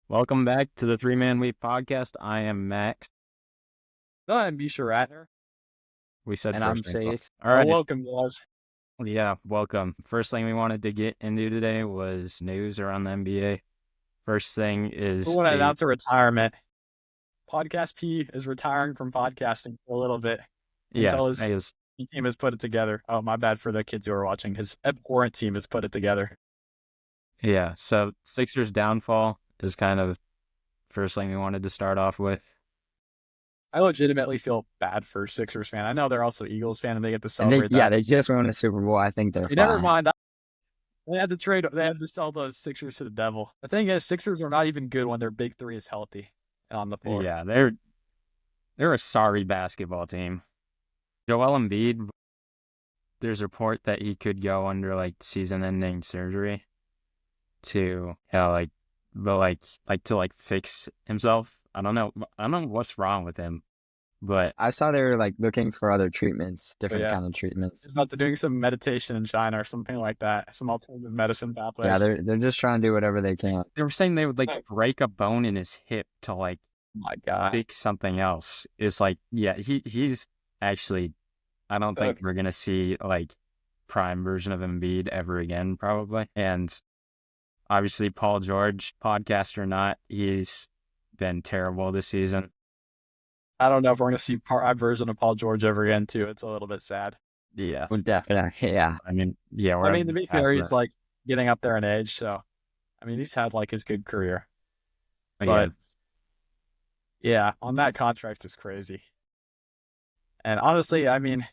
Welcome back to the 3-Man Week podcast. I am Max. I'm Misha. We said And first I'm name. Chase. All right. Welcome, guys. Yeah, welcome. First thing we wanted to get into today was news around the NBA. First thing is We want to announce a retirement. Podcast P is retiring from podcasting for a little bit until his team has put it together. Oh, my bad for the kids who are watching. His abhorrent team has put it together. Yeah, so Sixers downfall is kind of first thing we wanted to start off with. I legitimately feel bad for Sixers fan. I know they're also Eagles fan and they get to celebrate that. Yeah, they just won a Super Bowl. I think they're fine. Never mind. They had to sell the Sixers to the devil. The thing is, Sixers are not even good when their big three is healthy on the floor. Yeah, they're a sorry basketball team. Joel Embiid, there's a report that he could go under like season-ending surgery to to fix himself. I don't know what's wrong with him, but I saw they were like looking for other treatments, different kind of treatments. It's not doing some meditation in China or something like that, some alternative medicine pathways. Yeah, they're just trying to do whatever they can. They were saying they would like break a bone in his hip to like my God, fix something else. It's like, yeah, he's actually, I don't think we're gonna see like prime version of Embiid ever again, probably. And obviously, Paul George, podcast or not, he's been terrible this season. I don't know if we're going to see prime version of Paul George ever again, too. It's a little bit sad. Yeah. Well, definitely. Yeah. I mean, yeah. To be fair, he's like getting up there in age. So, I mean, he's had like his good career. But yeah, on that contract is crazy. And honestly, I mean,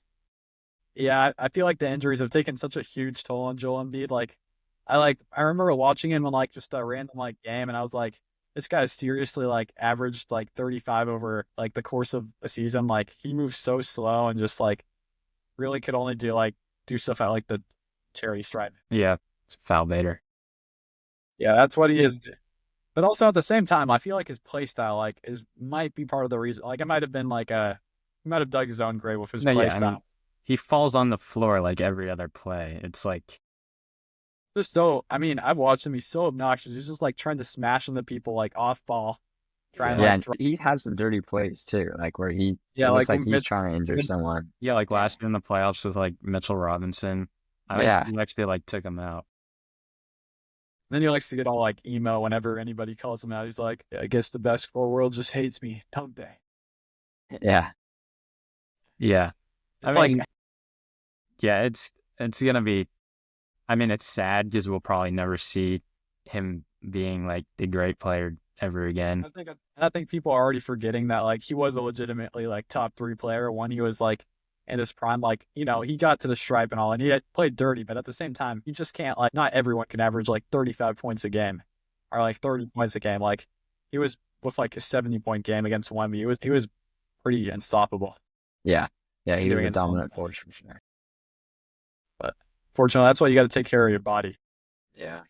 yeah, I feel like the injuries have taken such a huge toll on Joel Embiid. Like, I remember watching him on like just a random like game, and I was like, this guy's seriously like averaged like 35 over like the course of a season. Like he moves so slow and just like really could only do stuff at like the charity stripe. Yeah, it's foul baiter. Yeah, that's what he is. But also at the same time, I feel like his play style might be part of the reason. Like it might have been like he might have dug his own grave with his play style. I mean, he falls on the floor like every other play. It's like I've watched him. He's so obnoxious. He's just like trying to smash into people like off ball. He has some dirty plays too, like where he looks like he's trying to injure someone. Yeah, like last year in the playoffs with like Mitchell Robinson. I think he actually like took him out. Then he likes to get all like emo whenever anybody calls him out. He's like, I guess the basketball world just hates me, don't they? Yeah. Yeah. It's gonna be. I mean, it's sad because we'll probably never see him being like the great player ever again. I think people are already forgetting that like he was a legitimately like top 3 player when he was like in his prime. Like, you know, he got to the stripe and all, and he had played dirty, but at the same time, you just can't like not everyone can average like 35 points a game or like 30 points a game. Like he was with like a 70-point game against Wemby. He was pretty unstoppable. Yeah, he was a dominant force for sure. But fortunately, that's why you got to take care of your body. Yeah.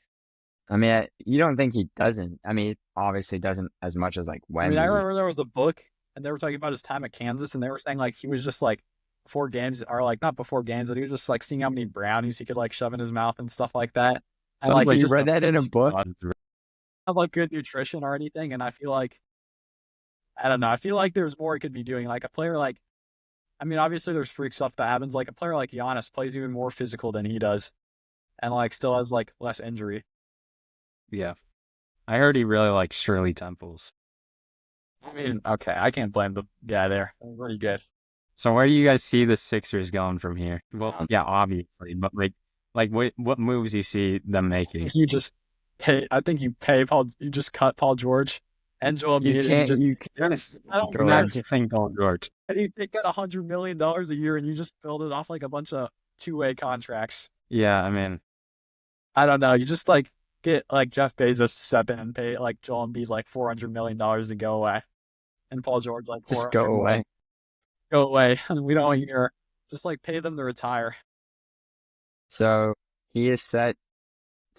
I mean, you don't think he doesn't. I mean, he obviously doesn't as much as like Wemby. I mean, I remember there was a book and they were talking about his time at Kansas and they were saying like he was just like before games or like not before games, but he was just like seeing how many brownies he could like shove in his mouth and stuff like that. And like you read that in a book? Have like good nutrition or anything, and I feel like I don't know. I feel like there's more he could be doing. Like a player like, I mean, obviously there's freak stuff that happens. Like a player like Giannis plays even more physical than he does, and like still has like less injury. Yeah, I heard he really likes Shirley Temples. I mean, okay, I can't blame the guy there. Pretty good. So where do you guys see the Sixers going from here? Well, yeah, obviously, but like what moves do you see them making? You just pay. I think you pay Paul. You just cut Paul George and Joel Embiid. I don't think Paul George. You take that $100 million a year and you just build it off like a bunch of 2-way contracts. Yeah, I mean, I don't know. You just like get like Jeff Bezos to step in and pay like Joel Embiid like $400 million to go away, and Paul George like just go away. Go away. We don't hear. Just like pay them to retire. So he is set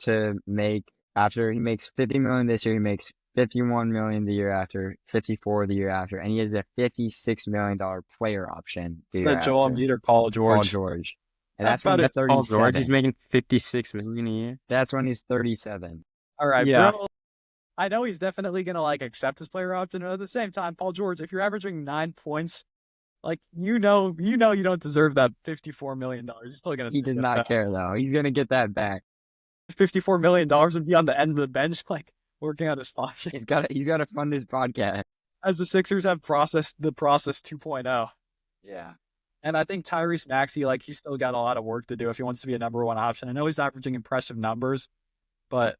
to make, after he makes $50 million this year, he makes $51 million the year after, $54 the year after, and he has a $56 million player option. Is that Joel Embiid or Paul George? Paul George. And that's when he's 37. Paul George, he's making $56 million a year. That's when he's 37. All right, yeah. Bro. I know he's definitely gonna like accept his player option, but at the same time, Paul George, if you're averaging 9 points, like you know you don't deserve that $54 million. He's still gonna He does get not that. care though. He's gonna get that back. $54 million and be on the end of the bench, like working out his sponsor. He's got to fund his podcast. As the Sixers have processed the process 2.0. Yeah. And I think Tyrese Maxey, like he's still got a lot of work to do if he wants to be a number one option. I know he's averaging impressive numbers, but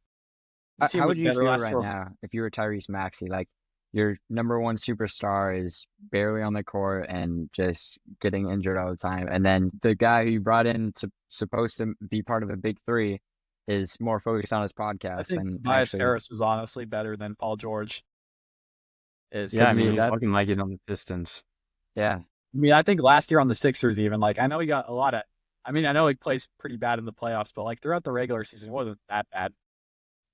how would you feel right now if you were Tyrese Maxey? Like your number one superstar is barely on the court and just getting injured all the time, and then the guy who you brought in to supposed to be part of a big three is more focused on his podcast. I think and Tobias Harris was honestly better than Paul George. Yeah, I mean, he's looking like it on the Pistons. Yeah. I mean, I think last year on the Sixers even, like, I know he got a lot of, I mean, I know he plays pretty bad in the playoffs, but like throughout the regular season, it wasn't that bad.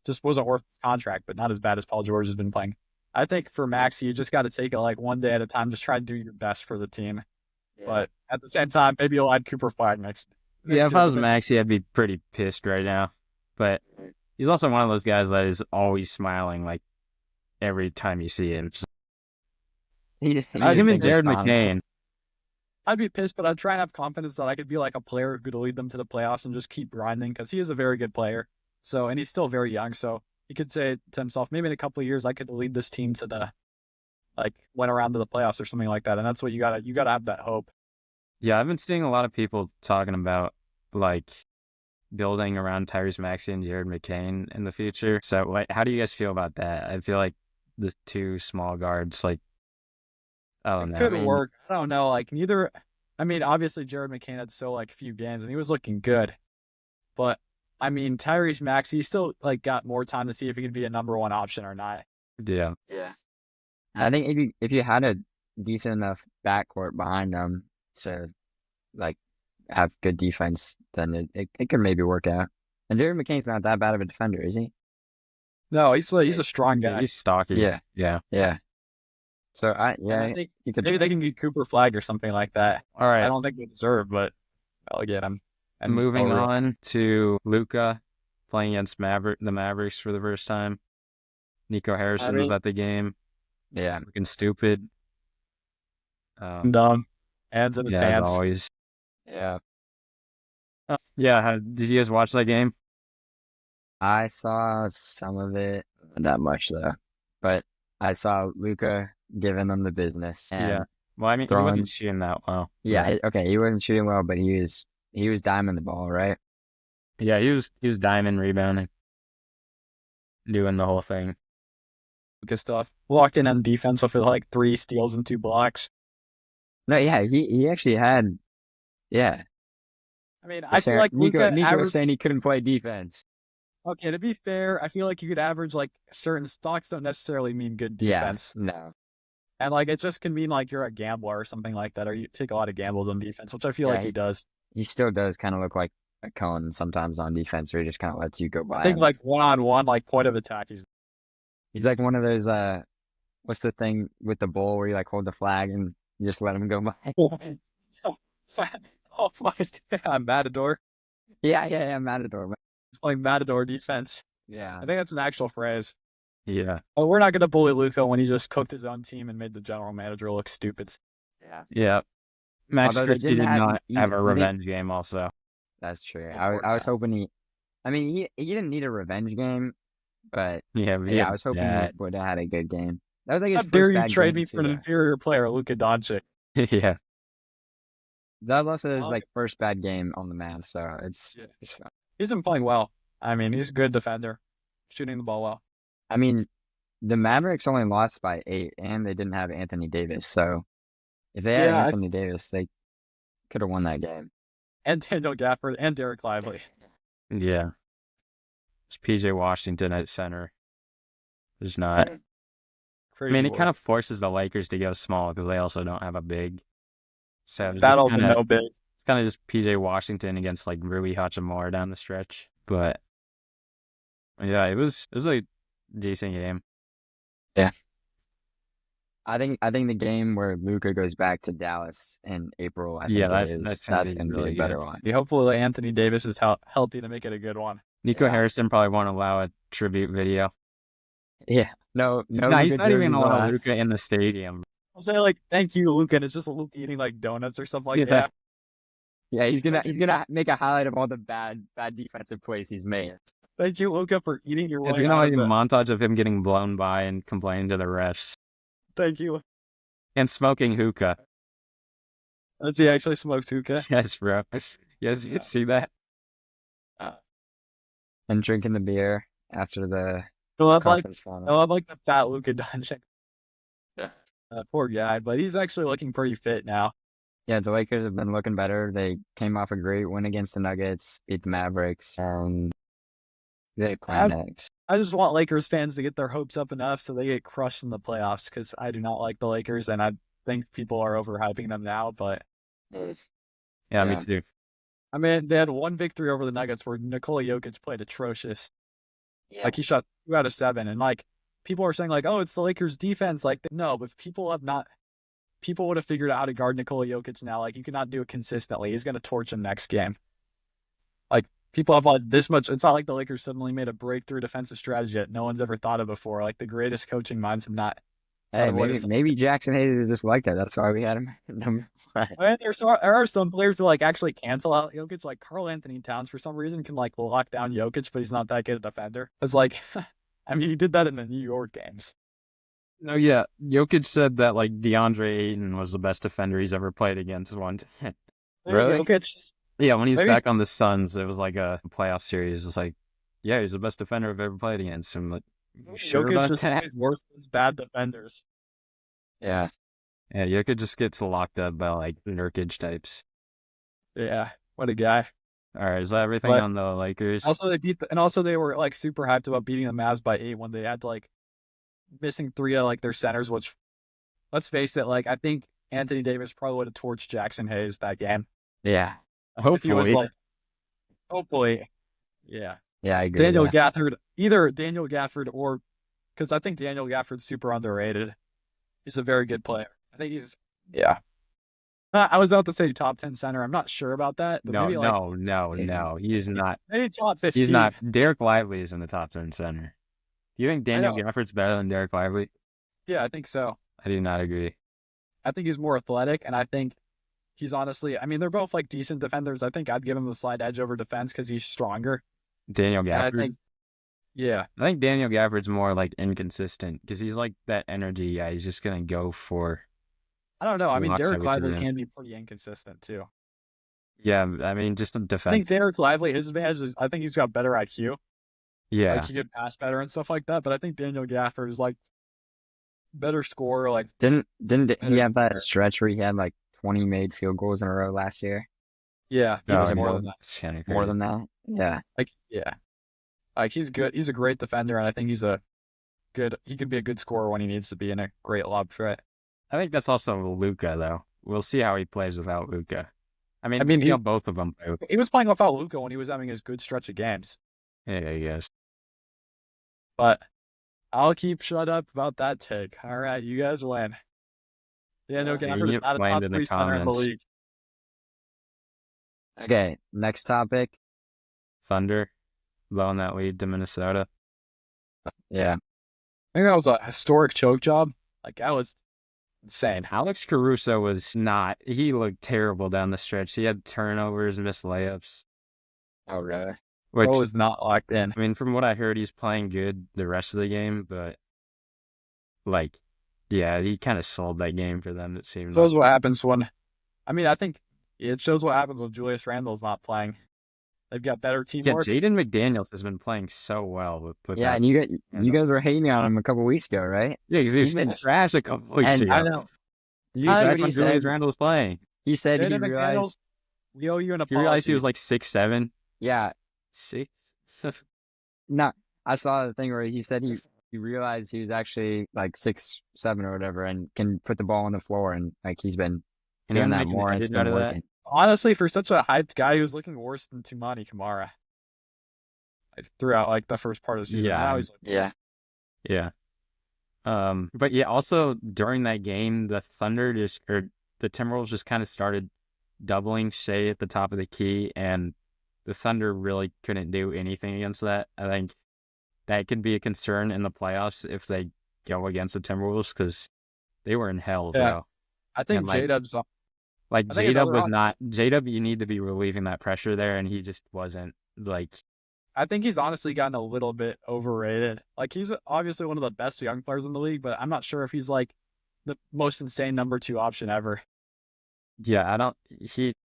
Just wasn't worth his contract, but not as bad as Paul George has been playing. I think for Maxey, you just got to take it like one day at a time. Just try to do your best for the team. Yeah. But at the same time, maybe you'll add Cooper Flag next yeah, if I was Maxey, I'd be pretty pissed right now. But he's also one of those guys that is always smiling, like every time you see him. Him and Jared McCain. I'd be pissed, but I'd try and have confidence that I could be like a player who could lead them to the playoffs and just keep grinding because he is a very good player. So, and he's still very young. So he could say to himself, maybe in a couple of years, I could lead this team to the, like, went around to the playoffs or something like that. And that's what you gotta have that hope. Yeah, I've been seeing a lot of people talking about like building around Tyrese Maxey and Jared McCain in the future. So, like, how do you guys feel about that? I feel like the two small guards, like, I don't know. It could work. I don't know. Like neither. I mean, obviously Jared McCain had so like few games and he was looking good, but I mean Tyrese Maxey still like got more time to see if he could be a number one option or not. Yeah. Yeah. I think if you had a decent enough backcourt behind them to like have good defense, then it could maybe work out. And Jared McCain's not that bad of a defender, is he? No, he's a strong guy. He's stocky. Yeah. So I think maybe they can get Cooper Flag or something like that. All right. I don't think they deserve, but I'll get him. And moving on to Luka playing against the Mavericks for the first time. Nico Harrison was at the game. Yeah, looking stupid. Dumb. Hands in his pants. As always. Yeah. Yeah. Did you guys watch that game? I saw some of it, not that much though, but I saw Luka giving them the business. And well, I mean, he wasn't shooting that well. Yeah, okay, he wasn't shooting well, but he was diming the ball, right? Yeah, he was diming, rebounding, doing the whole thing. Good stuff. Walked in on defense with like 3 steals and 2 blocks. No, yeah, he actually had, yeah. I mean, I feel like Nico was saying he couldn't play defense. Okay, to be fair, I feel like you could average like certain stocks don't necessarily mean good defense. Yeah, no. And like it just can mean like you're a gambler or something like that, or you take a lot of gambles on defense, which I feel like he does. He still does kind of look like a cone sometimes on defense, where he just kind of lets you go by. I think like one-on-one, like point of attack, he's like one of those what's the thing with the bowl where you like hold the flag and you just let him go by? Matador. Yeah, Matador. He's playing Matador defense. Yeah. I think that's an actual phrase. Yeah. Oh, we're not going to bully Luka when he just cooked his own team and made the general manager look stupid. Yeah. Max Christie did not have a revenge game also. That's true. I was hoping he didn't need a revenge game, but I was hoping he would have had a good game. That was like his first bad game. Trade me for an inferior player, Luka Doncic. Yeah. That was also his like first bad game on the Mavs, so it's fine. He's been playing well. I mean, he's a good defender, shooting the ball well. I mean, the Mavericks only lost by 8, and they didn't have Anthony Davis. So if they had Anthony Davis, they could have won that game. And Daniel Gafford and Derek Lively. Yeah. It's PJ Washington at center. There's not. Crazy it kind of forces the Lakers to go small because they also don't have a big. So battle of no big. It's kind of just PJ Washington against like Rui Hachimura down the stretch. But yeah, it was a decent game. Yeah. I think the game where Luka goes back to Dallas in April, that's going to be a better one. Yeah, hopefully Anthony Davis is healthy to make it a good one. Nico Harrison probably won't allow a tribute video. Yeah. No, He's Luka not even jerseys gonna allow allowed. Luka in the stadium. I'll say like, "Thank you, Luca," and it's just Luke eating like donuts or something like that. Yeah, he's gonna make a highlight of all the bad defensive plays he's made. Thank you, Luca, for eating your It's way gonna out be of a the. montage of him getting blown by and complaining to the refs Thank you. and smoking hookah. Does he actually smoke hookah? Yes, bro. Yes, you see that? And drinking the beer after the He'll have like conference finals. he'll have like the fat Luca Doncic. Poor guy, but he's actually looking pretty fit now. Yeah, the Lakers have been looking better. They came off a great win against the Nuggets, beat the Mavericks, and they play next. I just want Lakers fans to get their hopes up enough so they get crushed in the playoffs because I do not like the Lakers and I think people are overhyping them now. But Yeah, me too. I mean, they had one victory over the Nuggets where Nikola Jokic played atrocious. Yeah. Like he shot 2 out of 7, and like people are saying like, oh, it's the Lakers defense. Like no, but people would have figured out how to guard Nikola Jokic now. Like you cannot do it consistently. He's going to torch him next game. Like people have like this much. It's not like the Lakers suddenly made a breakthrough defensive strategy that no one's ever thought of before. Like the greatest coaching minds have not. Hey, maybe Jackson Hayes is just like that. That's why we had him number 5. And there are some players who like actually cancel out Jokic. Like Karl Anthony Towns for some reason can like lock down Jokic, but he's not that good a defender. It's like, I mean, he did that in the New York games. No, yeah. Jokic said that like DeAndre Ayton was the best defender he's ever played against one. Really? Jokic. Yeah, when he was back on the Suns, it was like a playoff series. It's like, yeah, he's the best defender I've ever played against. I'm like, sure Jokic about just that? plays worse than bad defenders. Yeah. Yeah, Jokic just gets locked up by like Nurkic types. Yeah, what a guy. All right, is that everything on the Lakers? Also, they were like super hyped about beating the Mavs by 8 when they had like missing 3 of like their centers. Which, let's face it, like I think Anthony Davis probably would have torched Jackson Hayes that game. Yeah. Hopefully. Hopefully. Yeah. Yeah, I agree. Daniel Gafford, either Daniel Gafford or because I think Daniel Gafford's super underrated. He's a very good player. I think he's I was about to say top 10 center. I'm not sure about that. But No. He's not. Maybe top 15. He's not. Derek Lively is in the top 10 center. Do you think Daniel Gafford's better than Derek Lively? Yeah, I think so. I do not agree. I think he's more athletic, and I think he's honestly, I mean, they're both like decent defenders. I think I'd give him the slight edge over defense because he's stronger. Daniel Gafford? I think Daniel Gafford's more like inconsistent because he's like that energy guy. He's just going to go for. I don't know. I mean, Derek Lively can be pretty inconsistent too. Yeah, I mean, just defense. I think Derek Lively, his advantage is I think he's got better IQ. Yeah. Like he could pass better and stuff like that. But I think Daniel Gafford is like better scorer. Like didn't he have that stretch where he had like 20 made field goals in a row last year? Yeah, he was more than that. More than that? Yeah. Like he's good. He's a great defender, and I think he could be a good scorer when he needs to be in a great lob threat. I think that's also Luka, though. We'll see how he plays without Luka. I mean, both of them. He was playing without Luka when he was having his good stretch of games. Yeah, yes. But I'll keep shut up about that take. All right, you guys win. Yeah, no, Gafford is not a top 3 center in the league. Okay, next topic. Thunder blowing that lead to Minnesota. Yeah. I think that was a historic choke job. Like, that was insane. Alex Caruso was not. He looked terrible down the stretch. He had turnovers, missed layups. Oh, really? Which was not locked in. I mean, from what I heard, he's playing good the rest of the game, but like, yeah, he kind of sold that game for them, it seems. Shows what happens when, I mean, I think it shows what happens when Julius Randle's not playing. They've got better teamwork. Yeah, Jaden McDaniels has been playing so well with yeah, that. And you guys were hating on him a couple weeks ago, right? Yeah, because he's been trash a couple weeks ago. I know. You said when Julius Randle was playing. He said he realized. We owe you an apology. You realized he was like 6'7"? Yeah. 6? No, I saw the thing where he said he realized he was actually like 6'7" or whatever, and can put the ball on the floor, and like he's been doing that more. And it's been working. Honestly, for such a hyped guy, he was looking worse than Tumani Kamara. Throughout like the first part of the season. Yeah. Now he's like, yeah. But yeah, also during that game, the Timberwolves just kind of started doubling Shea at the top of the key, and the Thunder really couldn't do anything against that. I think that could be a concern in the playoffs if they go against the Timberwolves because they were in hell, Yeah. bro. I think And like J-Dub's J-Dub was not J-Dub. You need to be relieving that pressure there, and he just wasn't. Like, I think he's honestly gotten a little bit overrated. Like, he's obviously one of the best young players in the league, but I'm not sure if he's like the most insane number 2 option ever. yeah, I don't.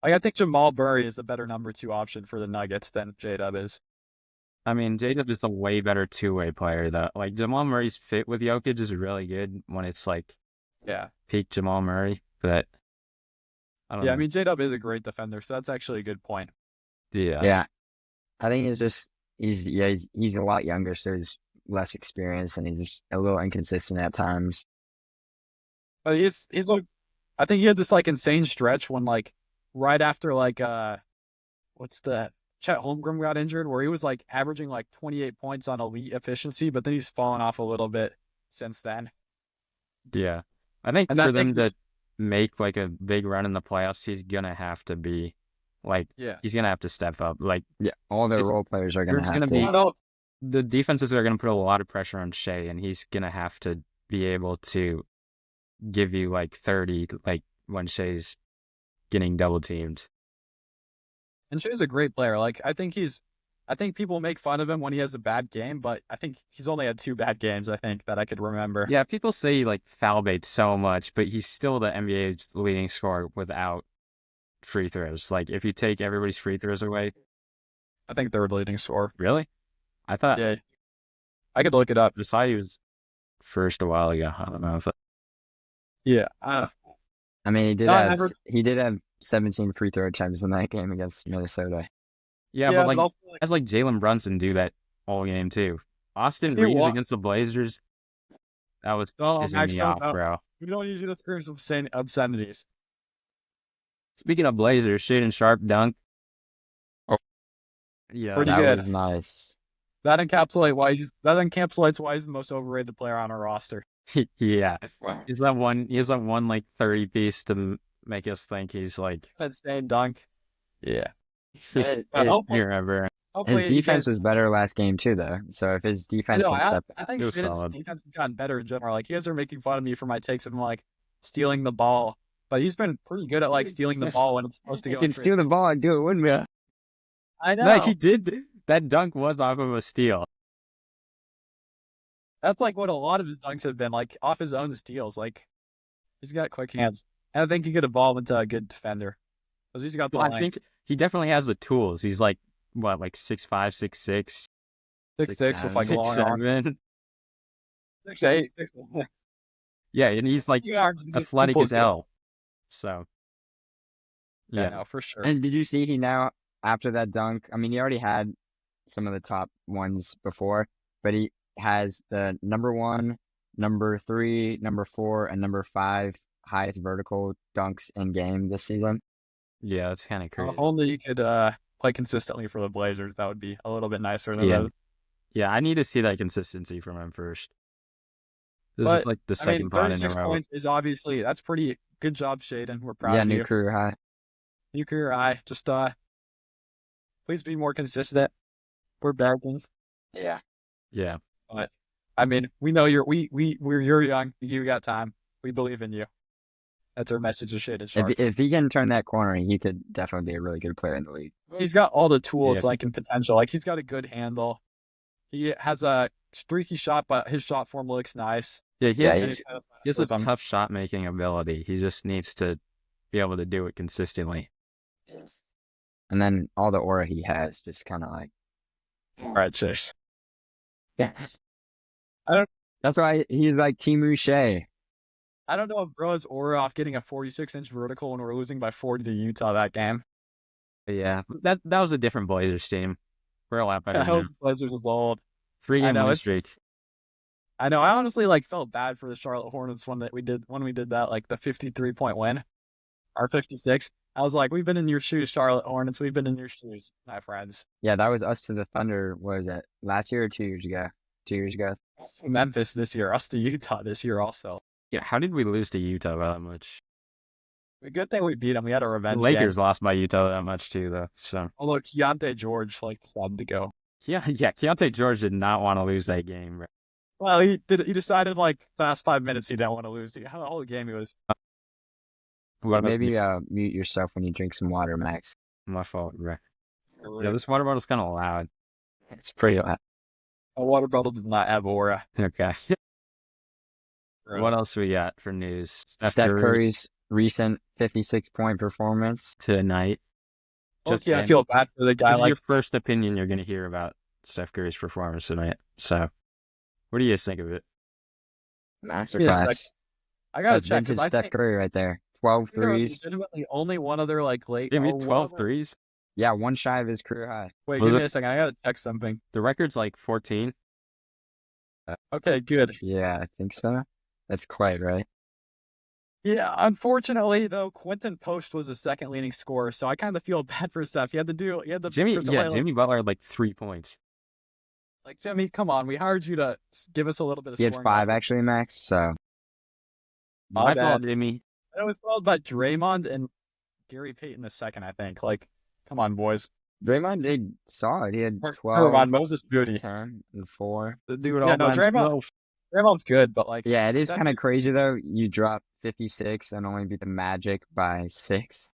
I think Jamal Murray is a better number 2 option for the Nuggets than J-Dub is. I mean, J-Dub is a way better two-way player, though. Like, Jamal Murray's fit with Jokic is really good when it's like peak Jamal Murray, but I don't know. I mean, J-Dub is a great defender, so that's actually a good point. Yeah. I think it's just he's a lot younger, so he's less experienced, and he's just a little inconsistent at times. But he's like, I think he had this like insane stretch when like right after like what's that? Chet Holmgren got injured, where he was like averaging like 28 points on elite efficiency, but then he's fallen off a little bit since then. Yeah, I think for them to make like a big run in the playoffs, he's gonna have to be like, he's gonna have to step up. Like, all their role players are gonna have to. The defenses are gonna put a lot of pressure on Shea, and he's gonna have to be able to give you like 30, like when Shea's getting double teamed. And Shea's a great player. Like, I think people make fun of him when he has a bad game, but I think he's only had 2 bad games, I think, that I could remember. Yeah, people say he like foul baits so much, but he's still the NBA's leading scorer without free throws. Like, if you take everybody's free throws away, I think they're the leading scorer. Really? I thought. Yeah. I could look it up. I saw he was first a while ago. I don't know if. Yeah. I mean, he did have 17 free throw attempts in that game against Minnesota. Yeah, but like, guys like Jalen Brunson do that all game too. Austin Reeves against the Blazers, that was pissing me off, bro. We don't usually experience obscenities. Speaking of Blazers, Shaedon Sharpe dunk. Oh, yeah, pretty that good. Was nice. That encapsulates why he's the most overrated player on our roster. Yeah, he's that one like 30 piece to make us think he's like insane dunk. Yeah. His defense was better last game too, though. So if his defense can step, I think his defense has gotten better in general. Like, you guys are making fun of me for my takes of him like stealing the ball, but he's been pretty good at like stealing the ball when it's supposed to go. He can steal the ball and do it, wouldn't he? I know. Like, he did. That dunk was off of a steal. That's like what a lot of his dunks have been, like off his own steals. Like, he's got quick hands, and I think he could evolve into a good defender because he's got the I think he definitely has the tools. He's like what, like 6'5", 6'6", 6'6" with like long arms. 6'8". Yeah, and he's like athletic as hell. So yeah, no, for sure. And did you see he now, after that dunk? I mean, he already had some of the top ones before, but he has the number 1, number 3, number 4, and number 5 highest vertical dunks in game this season. Yeah, that's kind of crazy. Only you could play consistently for the Blazers. That would be a little bit nicer than that. Yeah, I need to see that consistency from him first. This is like the second pod in a row. Points is obviously, that's pretty good job, Shaedon. We're proud of you. Yeah, new career high. New career high. Just please be more consistent. We're begging. Yeah. Yeah. But I mean, we know you're young. You got time. We believe in you. That's our message to Shaedon Sharpe. If he can turn that corner, he could definitely be a really good player in the league. He's got all the tools, like, and potential. Like, he's got a good handle. He has a streaky shot, but his shot form looks nice. Yeah, he has a tough shot making ability. He just needs to be able to do it consistently. And then all the aura he has, just kind of like, right, chase. Yes. That's why he's like Team Shea. I don't know if bro has aura off getting a 46-inch vertical when we're losing by 40 to Utah that game. Yeah, that was a different Blazers team. We're a lot better. The Blazers was old. 3-game winning streak. I know. I honestly felt bad for the Charlotte Hornets when we did that, like the 53-point win, or 56. I was like, we've been in your shoes, Charlotte Hornets. We've been in your shoes, my friends. Yeah, that was us to the Thunder. Was it last year or 2 years ago? 2 years ago. Memphis this year. Us to Utah this year also. Yeah, how did we lose to Utah by that much? A good thing we beat them. We had a revenge. The Lakers lost by Utah that much too, though. So, although Keontae George subbed to go. Keontae George did not want to lose that game. Bro. Well, he decided like last 5 minutes he didn't want to lose. The whole game he was. Maybe mute yourself when you drink some water, Max. My fault, bro. Yeah, this water bottle's kind of loud. It's pretty loud. A water bottle does not have aura. Okay. What else we got for news? Steph Curry's recent 56-point performance tonight. Okay, I feel bad for the guy. This is your first opinion you're going to hear about Steph Curry's performance tonight. So, what do you think of it? Masterclass. I gotta check because Steph Curry right there. 12 threes. Legitimately only one other like late. Give me 12 threes. Yeah, one shy of his career high. Wait, give me a second. I gotta check something. The record's like 14. Okay, good. Yeah, I think so. That's quite right. Yeah, unfortunately though, Quentin Post was the second leading scorer, so I kind of feel bad for Steph. He had the Jimmy Butler had like 3 points. Like Jimmy, come on, we hired you to give us a little bit of. He had 5 actually, Max. So my fault, Jimmy. It was followed by Draymond and Gary Payton the second, I think. Like, come on, boys. Draymond did solid. He had 12. Draymond, Moses Booty, 10 and 4. The dude, Draymond's good, but like, yeah, it is kind of crazy though. You drop 56 and only beat the Magic by 6.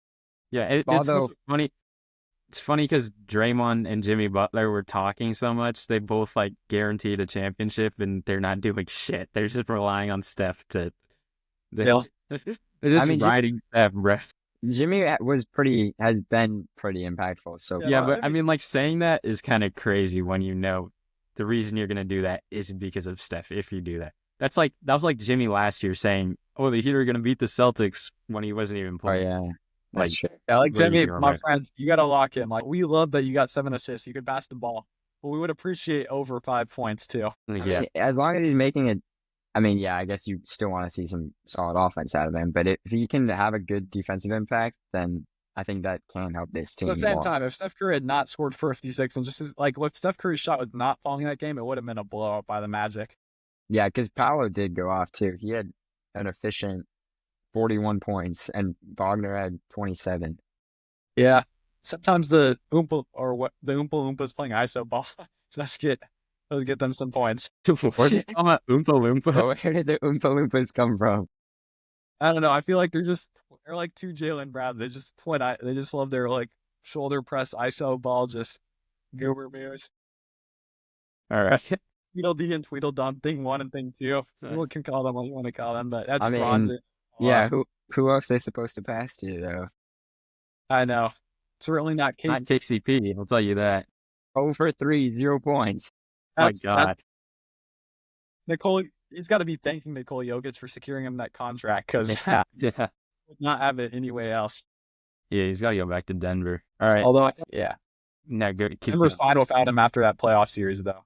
Yeah, it's funny. It's funny because Draymond and Jimmy Butler were talking so much. They both like guaranteed a championship, and they're not doing shit. They're just relying on Steph to. They're just riding Steph, bro. Jimmy has been pretty impactful. So yeah, but I mean, like saying that is kind of crazy when you know the reason you're gonna do that is because of Steph. If you do that, that was like Jimmy last year saying, "Oh, the Heat are gonna beat the Celtics" when he wasn't even playing. Oh yeah. Like Jimmy, my friend, you got to lock in. Like, we love that you got 7 assists. You could pass the ball, but we would appreciate over 5 points too. Yeah, as long as he's making it. I mean, yeah, I guess you still want to see some solid offense out of him, but if he can have a good defensive impact, then I think that can help this team. At the same time, if Steph Curry had not scored 56 and if Steph Curry's shot was not falling in that game, it would have been a blowout by the Magic. Yeah, because Paolo did go off too. He had an efficient 41 points, and Wagner had 27. Yeah. Sometimes the Oompa Loompas playing ISO ball. Let's get them some points. Where did Oompa Loompa? Where did the Oompa Loompas come from? I don't know. I feel like they're like 2 Jalen Brown. They just love their like shoulder press ISO ball, just goober beers. All right. Tweedledee and Tweedledum, thing 1 and thing 2. You can call them what you want to call them, but that's yeah, who else they supposed to pass to, though? I know. Certainly not KCP, I'll tell you that. 0 for 3, 0 points. My God. Nicole, he's got to be thanking Nikola Jokic for securing him that contract, because would not have it anyway else. Yeah, he's got to go back to Denver. All right. Although, No, Denver's fine without him after that playoff series, though.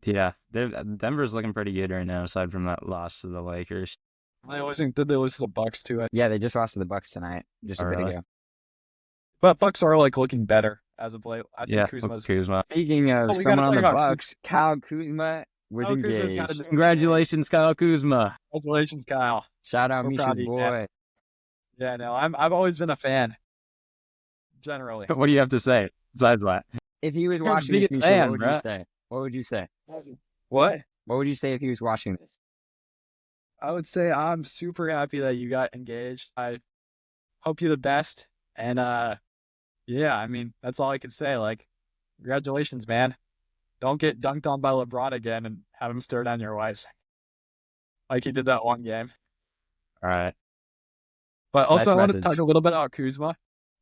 Yeah, Denver's looking pretty good right now, aside from that loss to the Lakers. Did they lose to the Bucks too? Yeah, they just lost to the Bucks tonight, just a bit ago. But Bucks are like looking better as of late. I think Kuzma. Speaking of someone on the Bucks, Kyle Kuzma was engaged. Congratulations, Kyle Kuzma. Congratulations, Kyle. Shout out Misha's boy. Yeah, no, I've always been a fan. Generally. What do you have to say besides that? If he was watching this, Misha, what would you say? What would you say? What? What would you say if he was watching this? I would say I'm super happy that you got engaged. I hope you the best. And yeah, I mean, that's all I can say. Like, congratulations, man. Don't get dunked on by LeBron again and have him stare down your wife like he did that one game. All right. But also, I want to talk a little bit about Kuzma.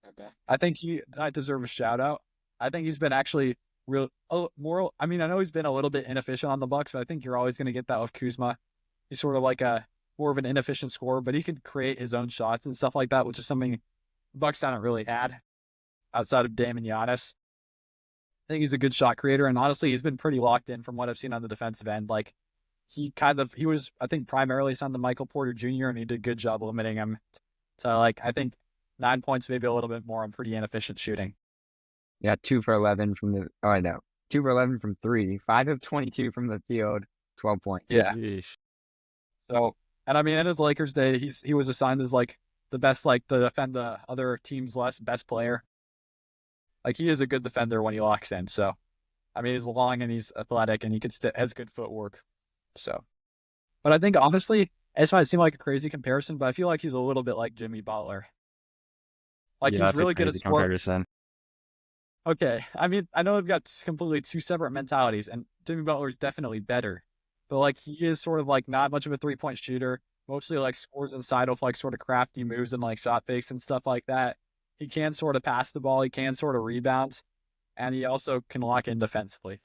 Okay. I think he might deserve a shout out. I think he's been actually more. I mean, I know he's been a little bit inefficient on the Bucks, but I think you're always going to get that with Kuzma. He's sort of like more of an inefficient scorer, but he can create his own shots and stuff like that, which is something the Bucks haven't really had outside of Dame and Giannis. I think he's a good shot creator, and honestly, he's been pretty locked in from what I've seen on the defensive end. Like, he was, I think, primarily signed to Michael Porter Jr., and he did a good job limiting him. So, like, I think 9 points, maybe a little bit more on pretty inefficient shooting. Yeah, 2 for 11 from the. Oh, I know. 2 for 11 from 3, 5 of 22 from the field, 12 points. Yeah. So, and I mean, in his Lakers day, he was assigned as like the best, like to defend the other team's best player. Like, he is a good defender when he locks in. So, I mean, he's long and he's athletic and he has good footwork. So, but I think honestly, this might seem like a crazy comparison, but I feel like he's a little bit like Jimmy Butler. Like Yeah, he's that's a really good at crazy scoring. comparison. Okay, I mean, I know they've got completely two separate mentalities, and Jimmy Butler's definitely better. But like he is sort of like not much of a 3-point shooter, mostly like scores inside of like sort of crafty moves and like shot fakes and stuff like that. He can sort of pass the ball, he can sort of rebound, and he also can lock in defensively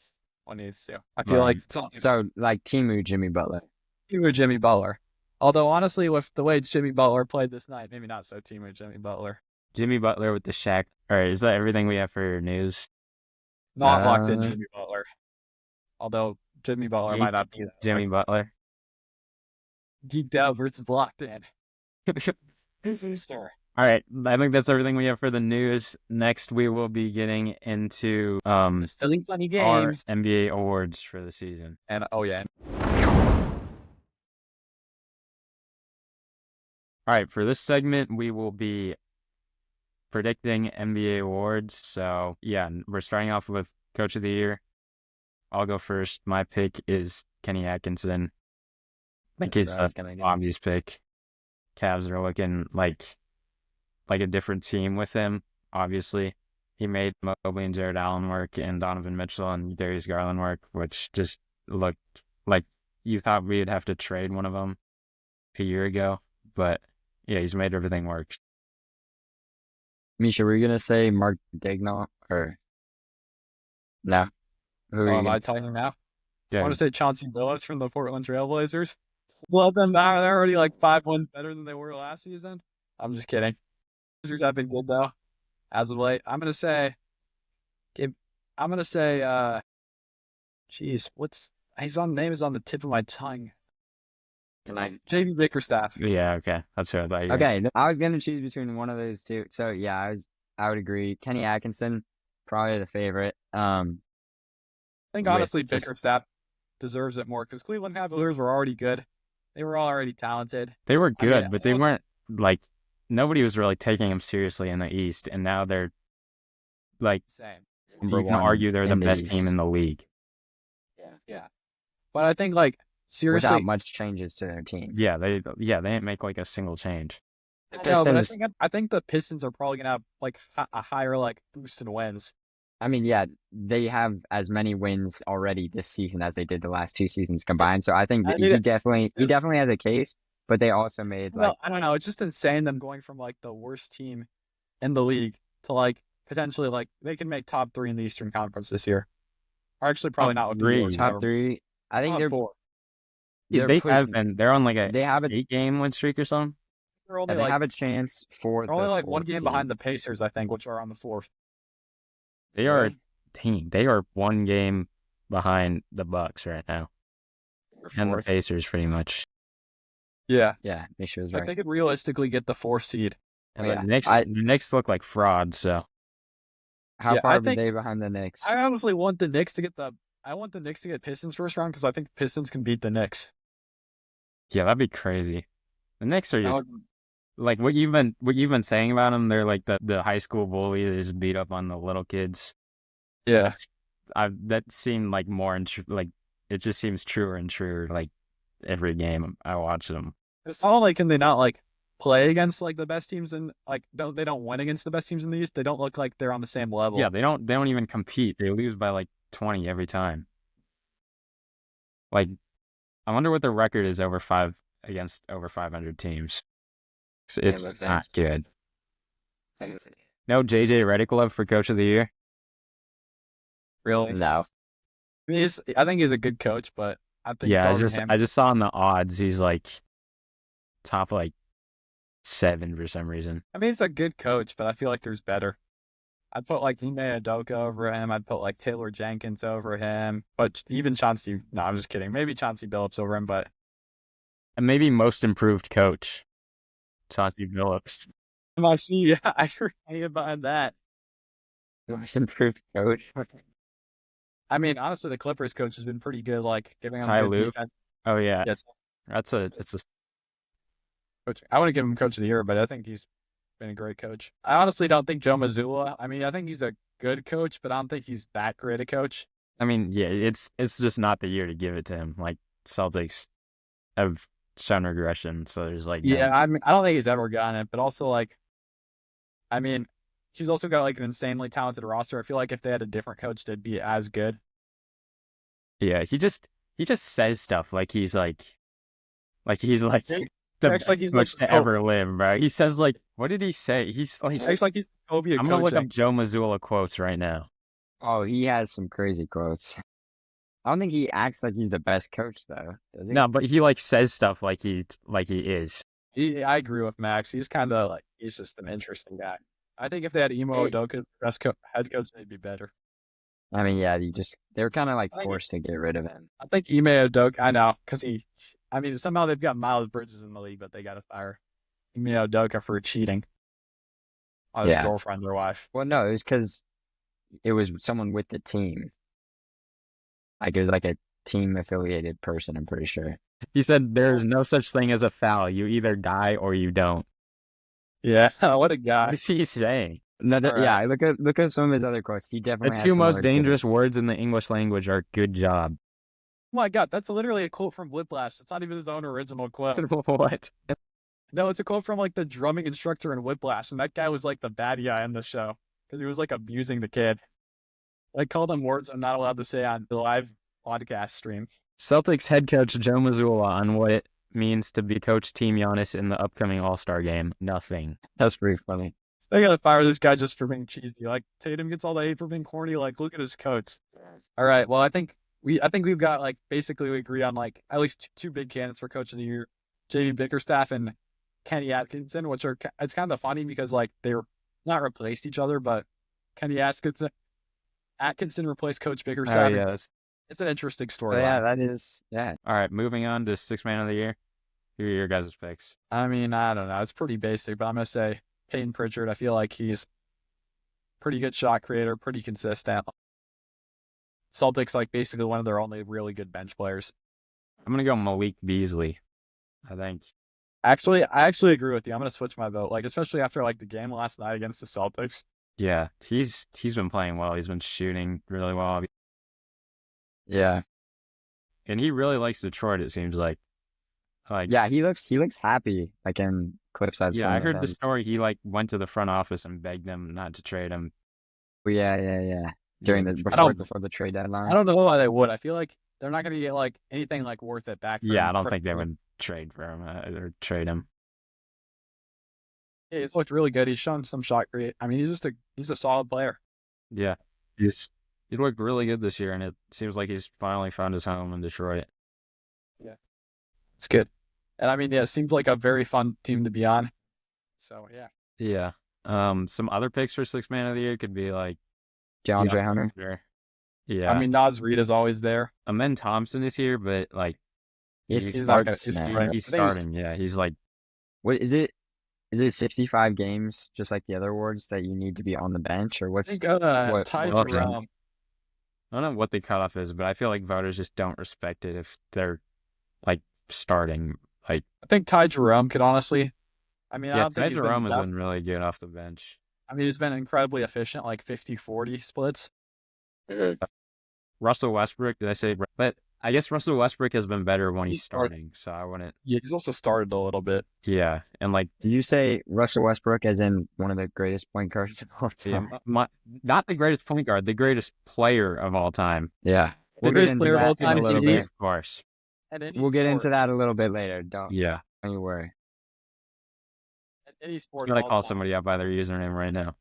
when he needs to. I feel Right. like So like Timu Jimmy Butler. Timu Jimmy Butler. Although honestly, with the way Jimmy Butler played this night, maybe not so Timu Jimmy Butler. Jimmy Butler with the Shaq. All right, is that everything we have for news? Not locked in Jimmy Butler. Although Jimmy Butler might not be that. Jimmy Butler. Geeked out versus locked in. All right, I think that's everything we have for the news. Next, we will be getting into Still funny our games. NBA awards for the season. And oh yeah. All right, for this segment, we will be predicting NBA awards. So yeah, we're starting off with Coach of the Year. I'll go first. My pick is Kenny Atkinson. I think he's an obvious pick. Cavs are looking like a different team with him. Obviously, he made Mobley and Jared Allen work, and Donovan Mitchell and Darius Garland work, which just looked like you thought we'd have to trade one of them a year ago. But yeah, he's made everything work. Misha, were you gonna say Mark Daigneault or no? Who are you Am I gonna telling you now? Yeah, I want to say Chauncey Billups from the Portland Trailblazers. Well, them they're already like 5 wins better than they were last season. I'm just kidding. Blazers have been good though, as of late. I'm gonna say, geez, his name is on the tip of my tongue. Can I? JB Bickerstaff. Yeah, okay. That's what I thought you were. Okay, I was gonna choose between one of those two. So yeah, I would agree. Kenny Atkinson, probably the favorite. I think honestly Bickerstaff deserves it more because Cleveland Cavaliers were already good. They were already talented. They were good, but they weren't like nobody was really taking them seriously in the East, and now they're like same. You can argue they're the best team in the league. Yeah. But I think like seriously, without much changes to their team. Yeah, they didn't make like a single change. No, but I think the Pistons are probably gonna have like a higher like boost in wins. I mean, yeah, they have as many wins already this season as they did the last 2 seasons combined. So I think that he definitely has a case. But they also made like I don't know. It's just insane them going from like the worst team in the league to like potentially like they can make top 3 in the Eastern Conference this year. Or actually, probably not with top 3. I think they're 4. They have been. They're on like a 8-game win streak or something. They have a chance for. They're only like 1 game behind the Pacers, I think, which are on the 4th. They are a team. They are 1 game behind the Bucks right now, and the Pacers pretty much. Yeah, Misha was right. They could realistically get the 4th seed. And the Knicks look like frauds. So how far are they behind the Knicks? I honestly want the Knicks to get Pistons first round because I think Pistons can beat the Knicks. Yeah, that'd be crazy. The Knicks are just like what you've been saying about them. They're like the high school bully that just beat up on the little kids. Yeah, that seemed like more like it just seems truer and truer. Like every game I watch them. It's not only can they not like play against like the best teams and like they don't win against the best teams in the East. They don't look like they're on the same level. Yeah, they don't even compete. They lose by like 20 every time. Like, I wonder what their record is against over 500 teams. It's not good. No JJ Redick love for Coach of the Year? Really? No. I think he's a good coach, but I think I just saw in the odds he's like top like 7 for some reason. I mean, he's a good coach, but I feel like there's better. I'd put like Ime Udoka over him. I'd put like Taylor Jenkins over him. But even Chauncey, no, I'm just kidding. Maybe Chauncey Billups over him, but. And maybe most improved coach, Chauncey Billups. Yeah, I agree behind that. Most improved coach. I mean, honestly, the Clippers coach has been pretty good, like giving him good defense. Oh yeah, it's a coach. I want to give him Coach of the Year, but I think he's been a great coach. I honestly don't think Joe Mazzulla. I mean, I think he's a good coach, but I don't think he's that great a coach. I mean, yeah, it's just not the year to give it to him. Like Celtics have shown regression, so there's like no. Yeah, I mean, I don't think he's ever gotten it, but also like, I mean, he's also got like an insanely talented roster. I feel like if they had a different coach, they'd be as good. Yeah, he just says stuff like he's like the Acts like best he's like coach to ever live, bro. He says like, what did he say? He's like, acts like he's Kobe I'm gonna look up coaching. Joe Mazzulla quotes right now. Oh, he has some crazy quotes. I don't think he acts like he's the best coach though, does he? No, but he like says stuff like he is. I agree with Max. He's kind of like he's just an interesting guy. I think if they had Emo Udoka as best head coach, they'd be better. I mean, yeah, they're kind of like I think forced to get rid of him. I think Ime Udoka. I know because I mean, somehow they've got Miles Bridges in the league, but they got to fire Ime Udoka for cheating on his girlfriend or wife. Well, no, it was because it was someone with the team. Like it was like a team affiliated person. I'm pretty sure. He said there's no such thing as a foul. You either die or you don't. Yeah, what a guy. What is he saying? No, yeah, look at some of his other quotes. He The definitely two has most dangerous words in the English language are "good job." Oh my God, that's literally a quote from Whiplash. It's not even his own original quote. What? No, it's a quote from like the drumming instructor in Whiplash, and that guy was like the bad guy in the show because he was like abusing the kid. Like called him words I'm not allowed to say on the live podcast stream. Celtics head coach Joe Mazzulla on what it means to be coach Team Giannis in the upcoming All-Star game. Nothing. That's pretty funny. They gotta fire this guy just for being cheesy. Like Tatum gets all the hate for being corny. Like look at his coach. All right, well I think we've got like basically we agree on like at least two big candidates for coach of the year, JD Bickerstaff and Kenny Atkinson, which are it's kind of funny because like they're not replaced each other, but Kenny Atkinson replaced Coach Bickerstaff. Oh, yes. It's an interesting story. Yeah, that is. Yeah. All right, moving on to Sixth Man of the Year. Who are your guys' picks? I mean, I don't know. It's pretty basic, but I'm gonna say Peyton Pritchard. I feel like he's pretty good shot creator, pretty consistent. Celtics like basically one of their only really good bench players. I'm gonna go Malik Beasley. I think. Actually, I actually agree with you. I'm gonna switch my vote. Like especially after like the game last night against the Celtics. Yeah, he's been playing well. He's been shooting really well. Yeah. And he really likes Detroit, it seems like. Yeah, he looks happy. Like in clips I've seen. Yeah, I heard the story. He like went to the front office and begged them not to trade him. Yeah. During before the trade deadline. I don't know why they would. I feel like they're not gonna get like anything like worth it back. Yeah, I don't think they would trade for him or trade him. Yeah, he's looked really good. He's shown some shot create. I mean, he's a solid player. Yeah, he's looked really good this year, and it seems like he's finally found his home in Detroit. Yeah, it's good. And I mean, yeah, it seems like a very fun team to be on. So yeah. Yeah. Some other picks for Sixth Man of the Year could be like DeAndre Hunter. Yeah. I mean, Naz Reid is always there. Amen Thompson is here, but like he's starting. Yeah, he's like. What is it? Is it 65 games, just like the other awards, that you need to be on the bench, or what's? I think I don't know what the cutoff is, but I feel like voters just don't respect it if they're like starting. Like I think Ty Jerome could honestly. I mean, I don't Ty think Jerome has been really good off the bench. I mean, he's been incredibly efficient, like 50-40 splits. Russell Westbrook, did I say? But I guess Russell Westbrook has been better when he's starting, so I wouldn't. Yeah, he's also started a little bit. Yeah, and like. Did you say Russell Westbrook as in one of the greatest point guards of all time? Yeah, not the greatest point guard, the greatest player of all time. Yeah. The greatest player of all time is the of course. We'll get into that a little bit later. Don't you worry. At any sport. I'm going to call somebody out by their username right now.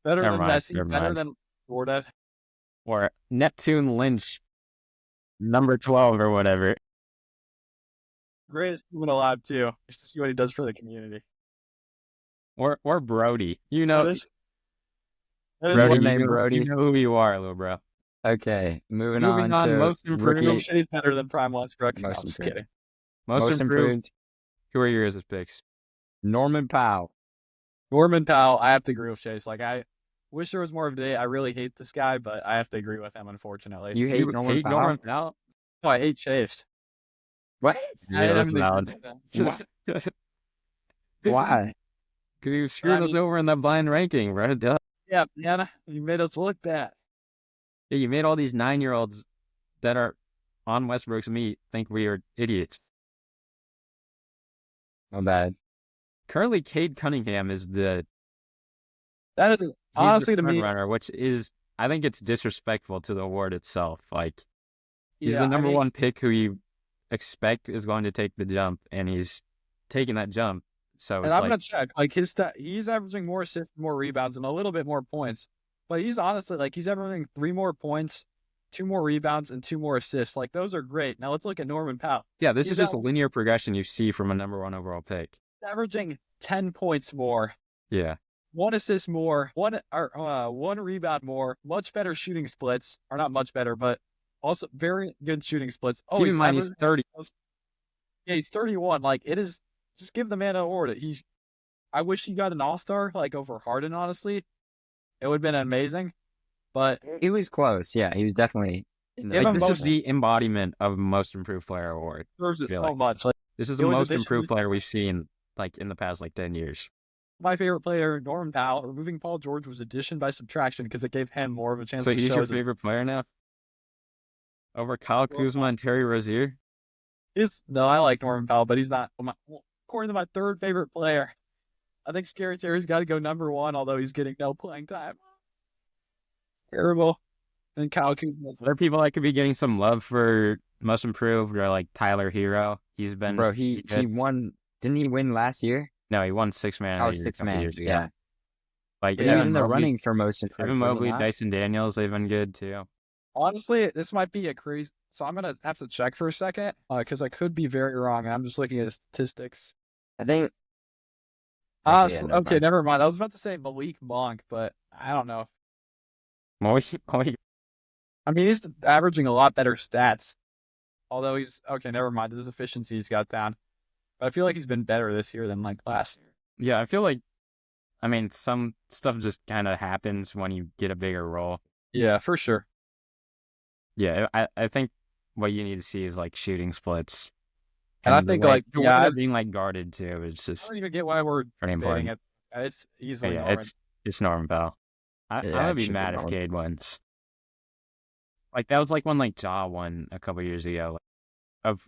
Better than Messi, better than Jordan. Or Neptune Lynch, number 12 or whatever. Greatest human alive, too. Just to see what he does for the community. Or Brody. You know. Brody. You know who you are, little bro. Okay, moving on to most improved. Shay's better than Prime Westbrook. No, I'm just kidding. Most improved. Who are yours' picks? Norman Powell. I have to agree with Chase. Like, I wish there was more of a day. I really hate this guy, but I have to agree with him, unfortunately. You hate Norman Powell? No, I hate Chase. What? Yeah, that's loud. Why? Because you screwed us over in that blind ranking, bro. Duh. Yeah, man. You made us look bad. Yeah, you made all these 9-year-olds that are on Westbrook's meat think we are idiots. Not bad. Currently, Cade Cunningham is that is he's honestly the to front me. runner, which is, I think it's disrespectful to the award itself. Like, he's Yeah, the I number mean, one pick who you expect is going to take the jump, and he's taking that jump. So and it's I'm like, gonna check like his stat. He's averaging more assists, more rebounds, and a little bit more points. But he's honestly like he's averaging 3 more points, 2 more rebounds, and 2 more assists. Like those are great. Now let's look at Norman Powell. yeah, this is He's just a linear progression you see from a number one overall pick. averaging 10 points more, Yeah. 1 assist more, 1 rebound more, much better shooting splits, or not much better, but also very good shooting splits. Oh, Keep in he's mind, he's 30. Yeah, he's 31. Like it is, just give the man an award. I wish he got an All-Star like over Harden. Honestly, it would have been amazing. But He was close. Yeah, he was definitely. Like, this is the embodiment of most improved player award. deserves it so like. much. Like This is the most improved player we've seen like in the past 10 years. My favorite player, Norman Powell, removing Paul George was addition by subtraction because it gave him more of a chance. So to he's show your favorite player now, over Kyle Kuzma and Terry Rozier? No, I like Norman Powell, but he's not. According to my third favorite player, I think Scary Terry's got to go number 1, although he's getting no playing time. Terrible. And Kyle Kuzma. There are people that could be getting some love for most improved, or like Tyler Hero. He's been he won. Didn't he win last year? No, he won 6-man. Oh, 6-man. Years ago. Yeah. Like he was in the running for most improved. Evan Mobley, Dyson Daniels, they've been good too. Honestly, this might be a crazy. So I'm gonna have to check for a second because I could be very wrong. And I'm just looking at statistics. I think. Honestly, okay, never mind. I was about to say Malik Monk, but I don't know. I mean, he's averaging a lot better stats. Although he's okay, never mind. His efficiency's got down. But I feel like he's been better this year than like last year. Yeah, I feel like, I mean, some stuff just kind of happens when you get a bigger role. Yeah, for sure. Yeah, I think what you need to see is like shooting splits. And I think like being like guarded too. It's just I don't even get why we're pretty important. It. It's easily it's Norman Powell. I'm gonna be mad if Cade wins. Like that was like when like Ja won a couple years ago.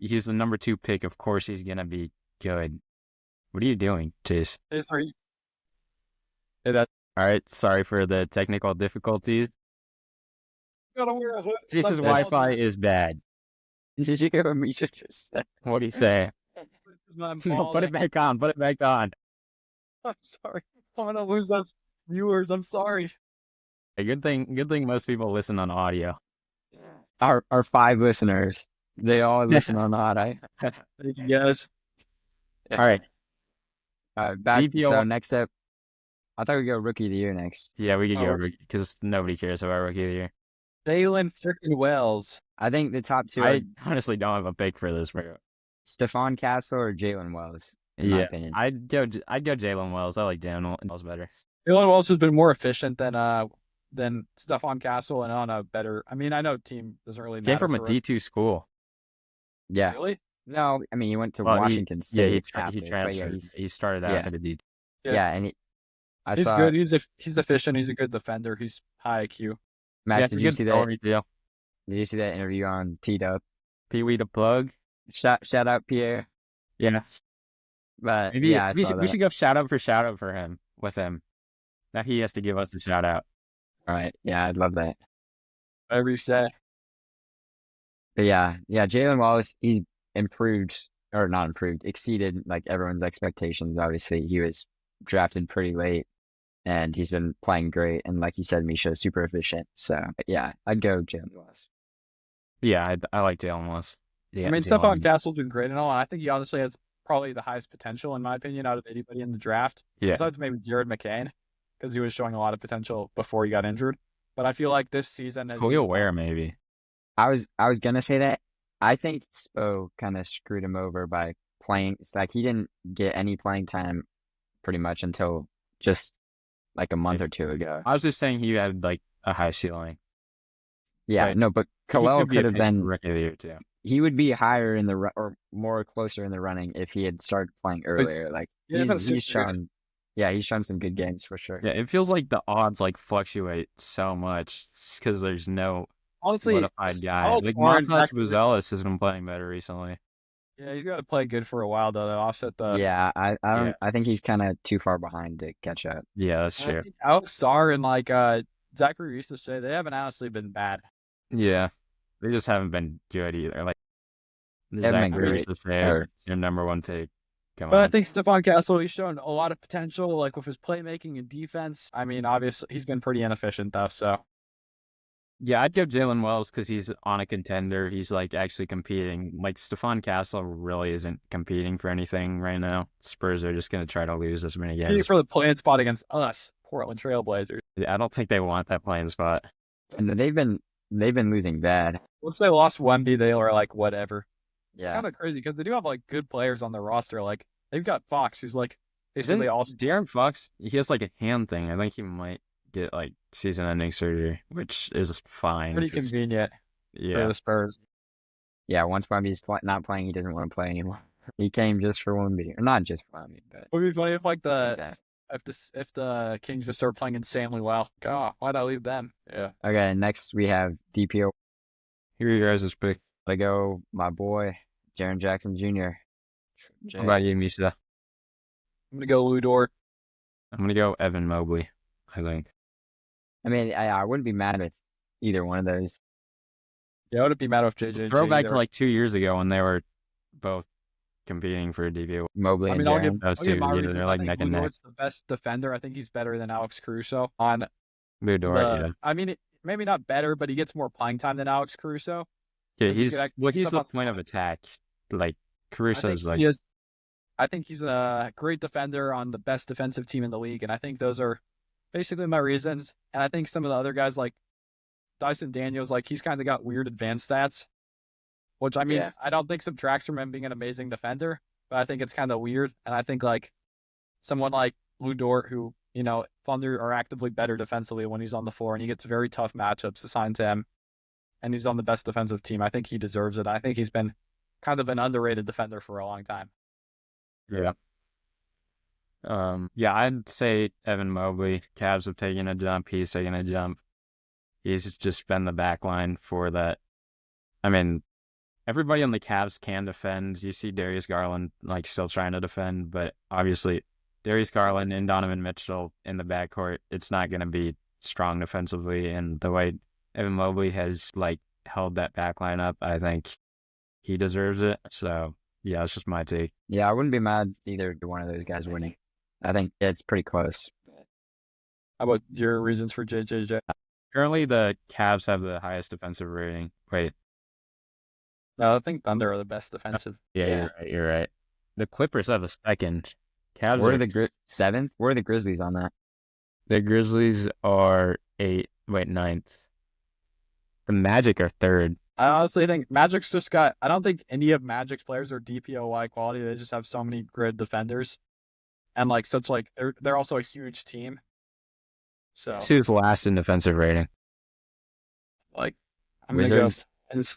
He's the number 2 pick. Of course he's gonna be good. What are you doing, Chase? All right, sorry for the technical difficulties. Gotta wear a hood. Chase's Wi-Fi is bad. Did you hear what Misha just said? What do you say? No, put it back on. Put it back on. I'm sorry. I'm gonna lose those viewers. I'm sorry. A good thing most people listen on audio. Our 5 listeners, they all listen on audio. Thank you guys. All right. Back. So next up, I thought we'd go Rookie of the Year next. Yeah, we could go Rookie because nobody cares about Rookie of the Year. Jalen freaking Wells. I think the top 2. I honestly don't have a pick for this. Stephon Castle or Jalen Wells. In my opinion, I'd go Jalen Wells. I like Jalen Wells better. Jalen Wells has been more efficient than Stephon Castle and on a better. I mean, I know team doesn't really matter. Came from a D2 school. Yeah. Really? No, I mean he went to Washington State. He transferred. He started out at a D2. Yeah, and he's good. He's efficient. He's a good defender. He's high IQ. Max, did you see that? Did you see that interview on T-Dub? Pee Wee the plug. Shout out Pierre. Yeah. But maybe we should go shout out for him with him. Now he has to give us a shout out. All right. Yeah, I'd love that. Whatever you say. But yeah, Jalen Wallace, he exceeded like everyone's expectations. Obviously, he was drafted pretty late, and he's been playing great. And like you said, Misha, super efficient. So yeah, I'd go Jalen Wallace. Yeah, I like Jalen Wallace. Yeah, I mean, Stephon Castle's been great and all. I think he honestly has probably the highest potential, in my opinion, out of anybody in the draft. Yeah. Besides maybe Jared McCain, because he was showing a lot of potential before he got injured. But I feel like this season has Khalil Ware, maybe. I was gonna say that. I think Spo kind of screwed him over by playing. It's like he didn't get any playing time pretty much until just like a month or 2 ago. I was just saying he had like a high ceiling. Yeah, but Khalil could have been Rookie of the Year too. He would be higher in the or more closer in the running if he had started playing earlier. Like he's shown Yeah, he's shown some good games for sure. Yeah, it feels like the odds like fluctuate so much just because there's no Honestly, solidified guy. Alex Like Lauren, Montas Buzelis has been playing better recently. yeah, he's got to play good for a while though to offset the. Yeah, I Yeah, don't. I think he's kind of too far behind to catch up. yeah, that's I true. think Alex Starr and like Zachary used to say they haven't honestly been bad. Yeah, they just haven't been good either. Like They haven't been Zachary great. Usage, it's your number one pick. Come But I on. think Stephon Castle, he's shown a lot of potential, like with his playmaking and defense. I mean, obviously he's been pretty inefficient though. So Yeah, I'd go Jalen Wells because he's on a contender. He's like actually competing. Like Stephon Castle really isn't competing for anything right now. Spurs are just going to try to lose as many competing games. for the playing spot against us, Portland Trailblazers. I don't think they want that playing spot. And they've been losing bad. Once they lost Wemby, they were like whatever. Yeah, Kind of crazy because they do have like good players on their roster. Like they've got Fox, who's like Isn't basically all. De'Aaron Fox? He has like a hand thing. I think he might get like season-ending surgery, which is fine. Pretty convenient for Yeah, the Spurs. yeah. Once Wemby's not playing, he doesn't want to play anymore. He came just for Wemby, or not just for Wemby, but It would be funny if like okay. if the Kings just start playing insanely well. God, why'd I leave them? Yeah. Okay, next we have DPO. here you guys' pick. I go my boy, Jaren Jackson Jr. How about you, Misha? I'm gonna go Lou Dort. I'm gonna go Evan Mobley. I think. I mean, I wouldn't be mad with either one of those. Yeah, I wouldn't be mad if JJ. Throwback to like 2 years ago when they were both competing for a DPO. Mobley I and mean, I'll Jaren. give, Those I'll give two, my you know, reasons. they're I like think neck Lou and neck. Dort's the best defender. I think he's better than Alex Caruso. On Lou Dort, yeah. I mean, maybe not better, but he gets more playing time than Alex Caruso. Yeah, 'Cause he he's could actually he's step the up point of attack. Like I Caruso's think like he is. I think he's a great defender on the best defensive team in the league, and I think those are basically my reasons. And I think some of the other guys like Dyson Daniels, like he's kind of got weird advanced stats, which I mean, Yeah. I don't think subtracts from him being an amazing defender, but I think it's kind of weird. And I think like someone like Lou Dort, who, you know, Thunder are actively better defensively when he's on the floor and he gets very tough matchups assigned to him and he's on the best defensive team. I think he deserves it. I think he's been kind of an underrated defender for a long time. yeah. Yeah, I'd say Evan Mobley. Cavs have taken a jump. He's taken a jump. He's just been the back line for that. I mean, everybody on the Cavs can defend. You see Darius Garland like still trying to defend, but obviously Darius Garland and Donovan Mitchell in the backcourt, it's not going to be strong defensively. And the way Evan Mobley has like held that back line up, I think he deserves it. So yeah, it's just my take. Yeah, I wouldn't be mad either one of those guys winning. I think it's pretty close. How about your reasons for JJJ? Currently, the Cavs have the highest defensive rating. Wait, No, I think Thunder are the best defensive. yeah, Yeah. you're right. You're right. The Clippers have a second. Cavs Where are are the seventh? Where are the Grizzlies on that? the Grizzlies are ninth. The Magic are third. I honestly think Magic's just got. I don't think any of Magic's players are DPOY quality. They just have so many good defenders, and like such like they're also a huge team. So Who's last in defensive rating? like I'm gonna go. Wizards. And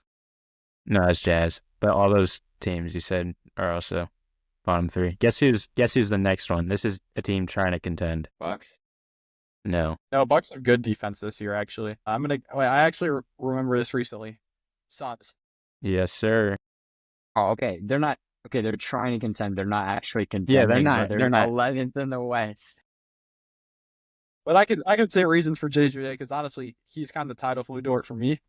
No, it's Jazz. But all those teams you said are also bottom three. Guess who's the next one? This is a team trying to contend. Bucks. No. No, Bucks are good defense this year. Actually, I'm gonna. Wait, I actually remember this recently. Suns. Yes, sir. Oh, okay. They're not. Okay, they're trying to contend. They're not actually contending. Yeah, they're but not. They're not. 11th in the West. But I could say reasons for JJ because honestly, he's kind of tied with Lou Dort for me.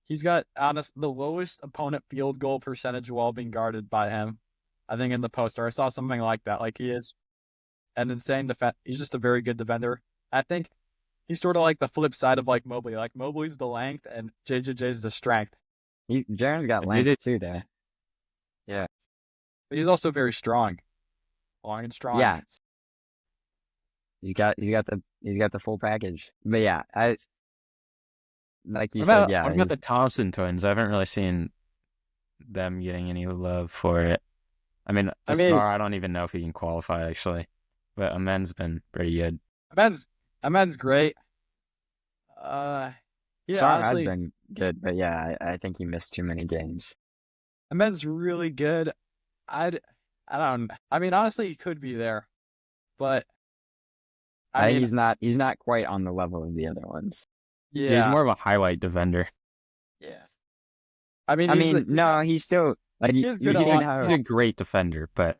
He's got the lowest opponent field goal percentage while being guarded by him. I think in the poster I saw something like that. Like he is an insane defense. He's just a very good defender. I think he's sort of like the flip side of like Mobley. Like Mobley's the length and JJJ's the strength. Jaren's got length too, there. Yeah. But he's also very strong, long and strong. Yeah. He's got the full package. But yeah, like you said, yeah. What about the Thompson twins? I haven't really seen them getting any love for it. I mean, Star, I don't even know if he can qualify actually, but Amen's been pretty good. Amen's great. Yeah, Star honestly, has been good, but yeah, I think he missed too many games. Amen's really good. I don't. I mean, honestly, he could be there, but I think he's not quite on the level of the other ones. Yeah, He's more of a highlight defender. yeah. I mean, no, he's still like he is good you at seen lot. how He's a great defender, but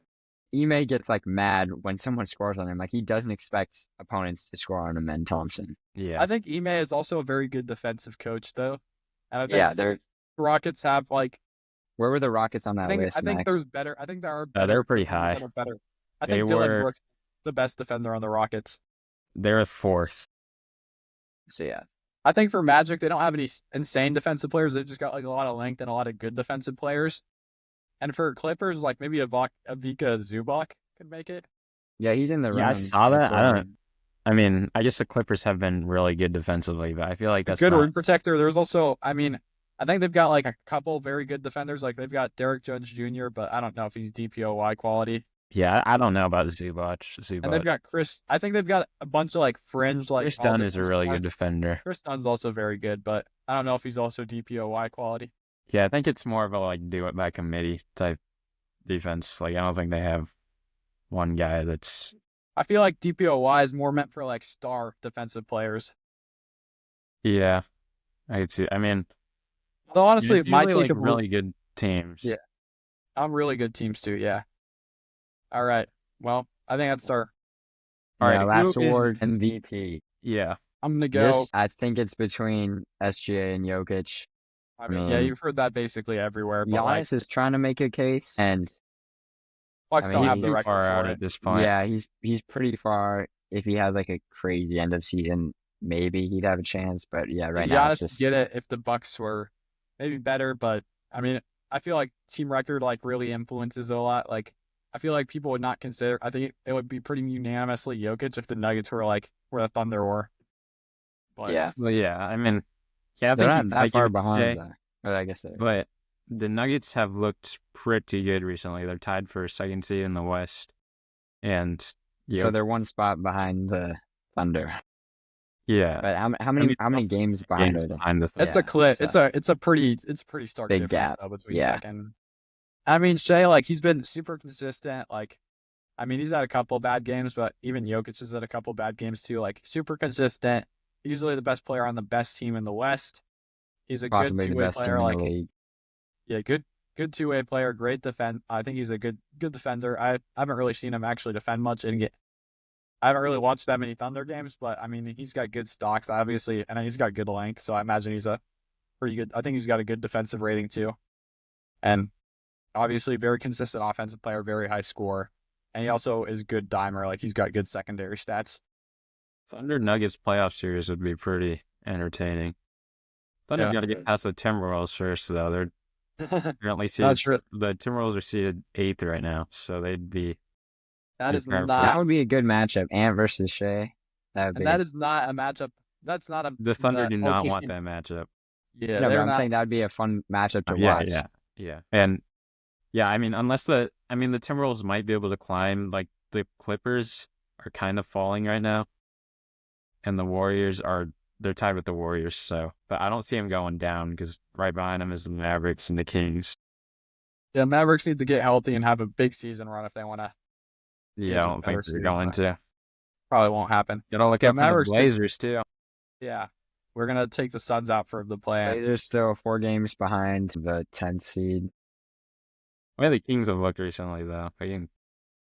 Ime gets like mad when someone scores on him. Like he doesn't expect opponents to score on him and Thompson. yeah, I think Ime is also a very good defensive coach, though. And I think Yeah, they're Rockets have like where were the Rockets on that list, I think Max? there's better. I think there are better. they're pretty defenders high. that are better. I They think Dylan were- Brooks is the best defender on the Rockets. They're a fourth. So yeah, I think for Magic, they don't have any insane defensive players. They've just got like a lot of length and a lot of good defensive players. And for Clippers, like maybe Vika Zubac could make it. yeah, he's in the Yeah, I room. saw that. I guess the Clippers have been really good defensively, but I feel like that's good not, rim protector. There's also, I think they've got like a couple very good defenders. Like they've got Derek Jones Jr., but I don't know if he's DPOY quality. Yeah, I don't know about Zubac. And they've got Chris. I think they've got a bunch of like fringe like. Chris Dunn is a really good defender. Chris Dunn's also very good, but I don't know if he's also DPOY quality. Yeah, I think it's more of a like do it by committee type defense. Like I don't think they have one guy that's. I feel like DPOY is more meant for like star defensive players. Yeah, I could see. I mean, though honestly, it's my usually, take like, of really good teams. Yeah. I'm really good teams too. Yeah. All right. Well, I think that's our. All right, last who is- award MVP. Yeah, I'm gonna go. This, I think it's between SGA and Jokic. I mean, yeah, you've heard that basically everywhere. But Giannis is trying to make a case, and Bucks I don't mean, have he's the too record far for out it. at this point. yeah, he's pretty far. If he has like a crazy end of season, maybe he'd have a chance. But yeah, right now it's Giannis just get it if the Bucks were maybe better, but I mean, I feel like team record like really influences it a lot. Like, I feel like people would not consider. I think it would be pretty unanimously Jokic if the Nuggets were like where the Thunder were. But yeah. Well, yeah. I mean, yeah, I They're think not that you far could behind, say, though. But I guess they're. but the Nuggets have looked pretty good recently. They're tied for second seed in the West, and So they're one spot behind the Thunder. yeah, But how I many mean, games behind games are they? behind the it's Yeah, a clip. so- It's a pretty stark Big difference gap. though, between Yeah. second. I mean, Shea, like he's been super consistent. Like, I mean, he's had a couple bad games, but even Jokic has had a couple bad games too. Like, super consistent. Usually the best player on the best team in the West. He's a Possibly good the two-way best team player. in Like, the league. yeah, good two-way player. Great defend. I think he's a good defender. I haven't really seen him actually defend much and get. I haven't really watched that many Thunder games, but I mean, he's got good stocks, obviously, and he's got good length. So I imagine he's a pretty good. I think he's got a good defensive rating too, and obviously very consistent offensive player, very high scorer, and he also is good dimer. Like he's got good secondary stats. Thunder Nuggets playoff series would be pretty entertaining. Thunder got to get past the Timberwolves first, though. They're currently seated. true. The Timberwolves are seated 8th right now, so they'd be. That is That That not. would be a good matchup. Ant versus Shea. That would be. And that is not a matchup. That's not a. The Thunder do not OKC want that matchup. Yeah, no, but they're I'm not. saying that would be a fun matchup to Yeah, watch. yeah. And yeah, I mean, the Timberwolves might be able to climb. Like the Clippers are kind of falling right now, and the Warriors they're tied with the Warriors. So, but I don't see them going down because right behind them is the Mavericks and the Kings. Yeah, Mavericks need to get healthy and have a big season run if they want to. Yeah, I don't think they're going to. Probably won't happen. Gotta look The out for the Mavericks- Blazers too. Yeah, we're gonna take the Suns out for the play. Blazers still 4 games behind the 10th seed. Well, the Kings have looked recently though. Again,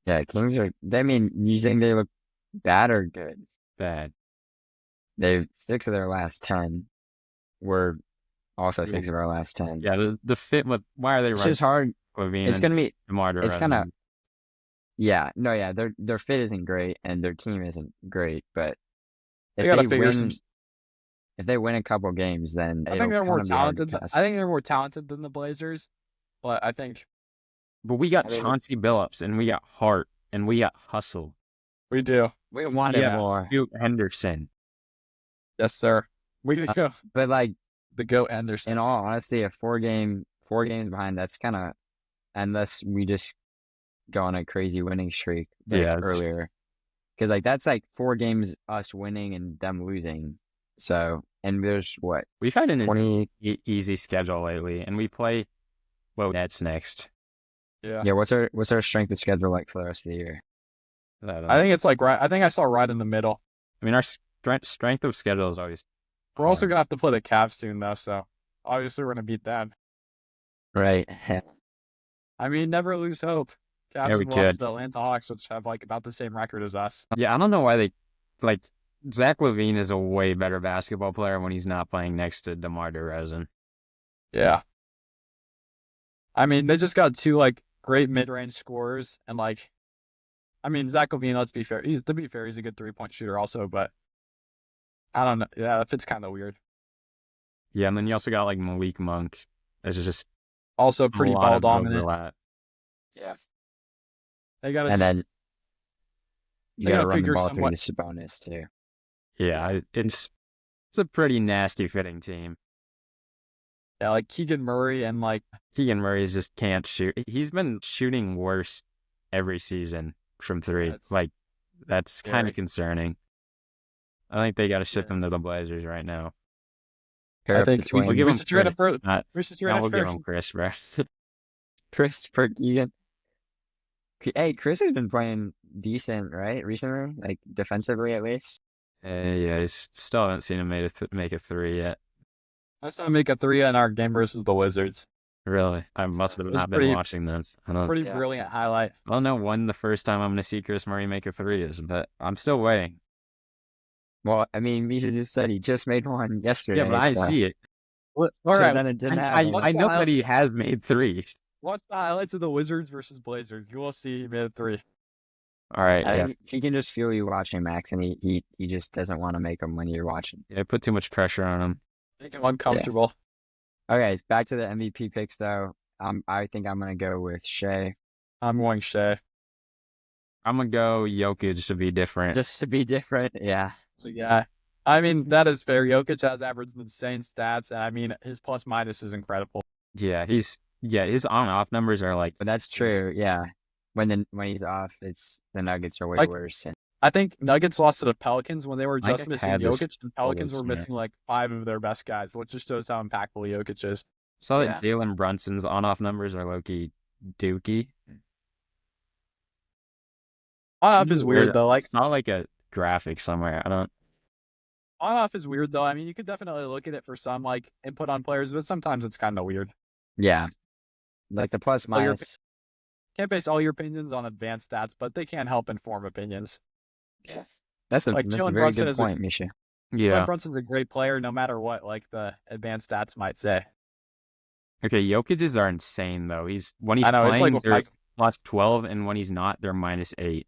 Yeah, Kings are. I mean, you think they look bad or good? bad. They've 6 of their last 10 were also 6 of our last 10. Yeah, the fit with why are they It's running just hard. Levine It's and gonna be. DeMar It's DeRozan? gonna. Yeah, no, yeah, their fit isn't great and their team isn't great, but They if gotta they figure win, some. if they win a couple games, then I think they're more talented. Than, I think they're more talented than the Blazers, but I think But we got I mean, Chauncey Billups and we got Hart and we got Hustle. we do. we wanted Yeah. more. Scoot Henderson. Yes, sir. We could go But like, the goat Anderson. in all honesty, a 4 games behind, that's kind of, unless we just go on a crazy winning streak like Yeah, earlier, because like that's like 4 games us winning and them losing. So, and there's what We've had an 20. easy schedule lately, and we play Nets next. Yeah. Yeah, what's our strength of schedule like for the rest of the year? I don't I know. think it's like right. I think I saw right in the middle. I mean, our strength of schedule is always We're also hard. gonna have to play the Cavs soon, though. So obviously we're gonna beat them. Right. I mean, never lose hope. Cavs Yeah, we have lost to could. the Atlanta Hawks, which have like about the same record as us. Yeah, I don't know why they like Zach LaVine is a way better basketball player when he's not playing next to DeMar DeRozan. Yeah. I mean, they just got two like great mid-range scorers, and like, I mean, Zach LaVine. Let's be fair. He's a good 3-point shooter also, but I don't know. Yeah, that fits kind of weird. Yeah, and then you also got like Malik Monk. There's just Also a pretty lot ball of dominant. overlap. Yeah. They gotta And then you they got to gotta run the figure ball through somewhat. the Sabonis too. Yeah, it's a pretty nasty fitting team. Yeah, like Keegan Murray and like Keegan Murray just can't shoot. He's been shooting worse every season from three. That's kind scary. of concerning. I think they got to ship him to the Blazers right now. Pair I up the think we We'll give him should trade credit. him for. Not, We should trade no, him we'll give for. him Chris, bro. Chris Keegan. Hey, Chris has been playing decent, right? Recently, like defensively at least. Yeah, he's still haven't seen him make a three yet. Let's not make a 3 in our game versus the Wizards. Really, I must have It was not been watching them. I don't. pretty brilliant highlight. I don't know when the first time I'm going to see Chris Murray make a three is, but I'm still waiting. Well, I mean, Misha just said he just made one yesterday. Yeah, but I so- see it. All so right, then it didn't happen. I know that he has made threes. watch the highlights of the Wizards versus Blazers. You will see he made a 3. All right, I yeah. think he can just feel you watching, Max, and he just doesn't want to make them when you're watching. I put too much pressure on him. Make him uncomfortable. Okay, back to the MVP picks though. I think I'm gonna go with Shea. I'm going Shea. I'm gonna go Jokic to be different. Just to be different, yeah. So yeah, I mean that is fair. Jokic has averaged insane stats, and I mean his plus minus is incredible. Yeah, his on off numbers are like. But that's true, yeah. When he's off, it's the Nuggets are way Like- worse. And I think Nuggets lost to the Pelicans when they were Mike just missing had this Jokic, and Pelicans were yeah. missing like 5 of their best guys, which just shows how impactful Jokic is. Saw Yeah. that Jalen Brunson's on off numbers are low-key dookie. On off is weird though. Like It's not like a graphic somewhere. I don't. on off is weird though. I mean, you could definitely look at it for some like input on players, but sometimes it's kind of weird. yeah. Like the plus Well, you're- minus. Can't base all your opinions on advanced stats, but they can help inform opinions. Yes. That's a Like, that's a Jalen very Brunson good is a- point, Misha. Jalen Brunson's a great player, no matter what like the advanced stats might say. Okay, Jokic's are insane though. When he's I know playing, it's they're like plus 12, and when he's not, they're -8.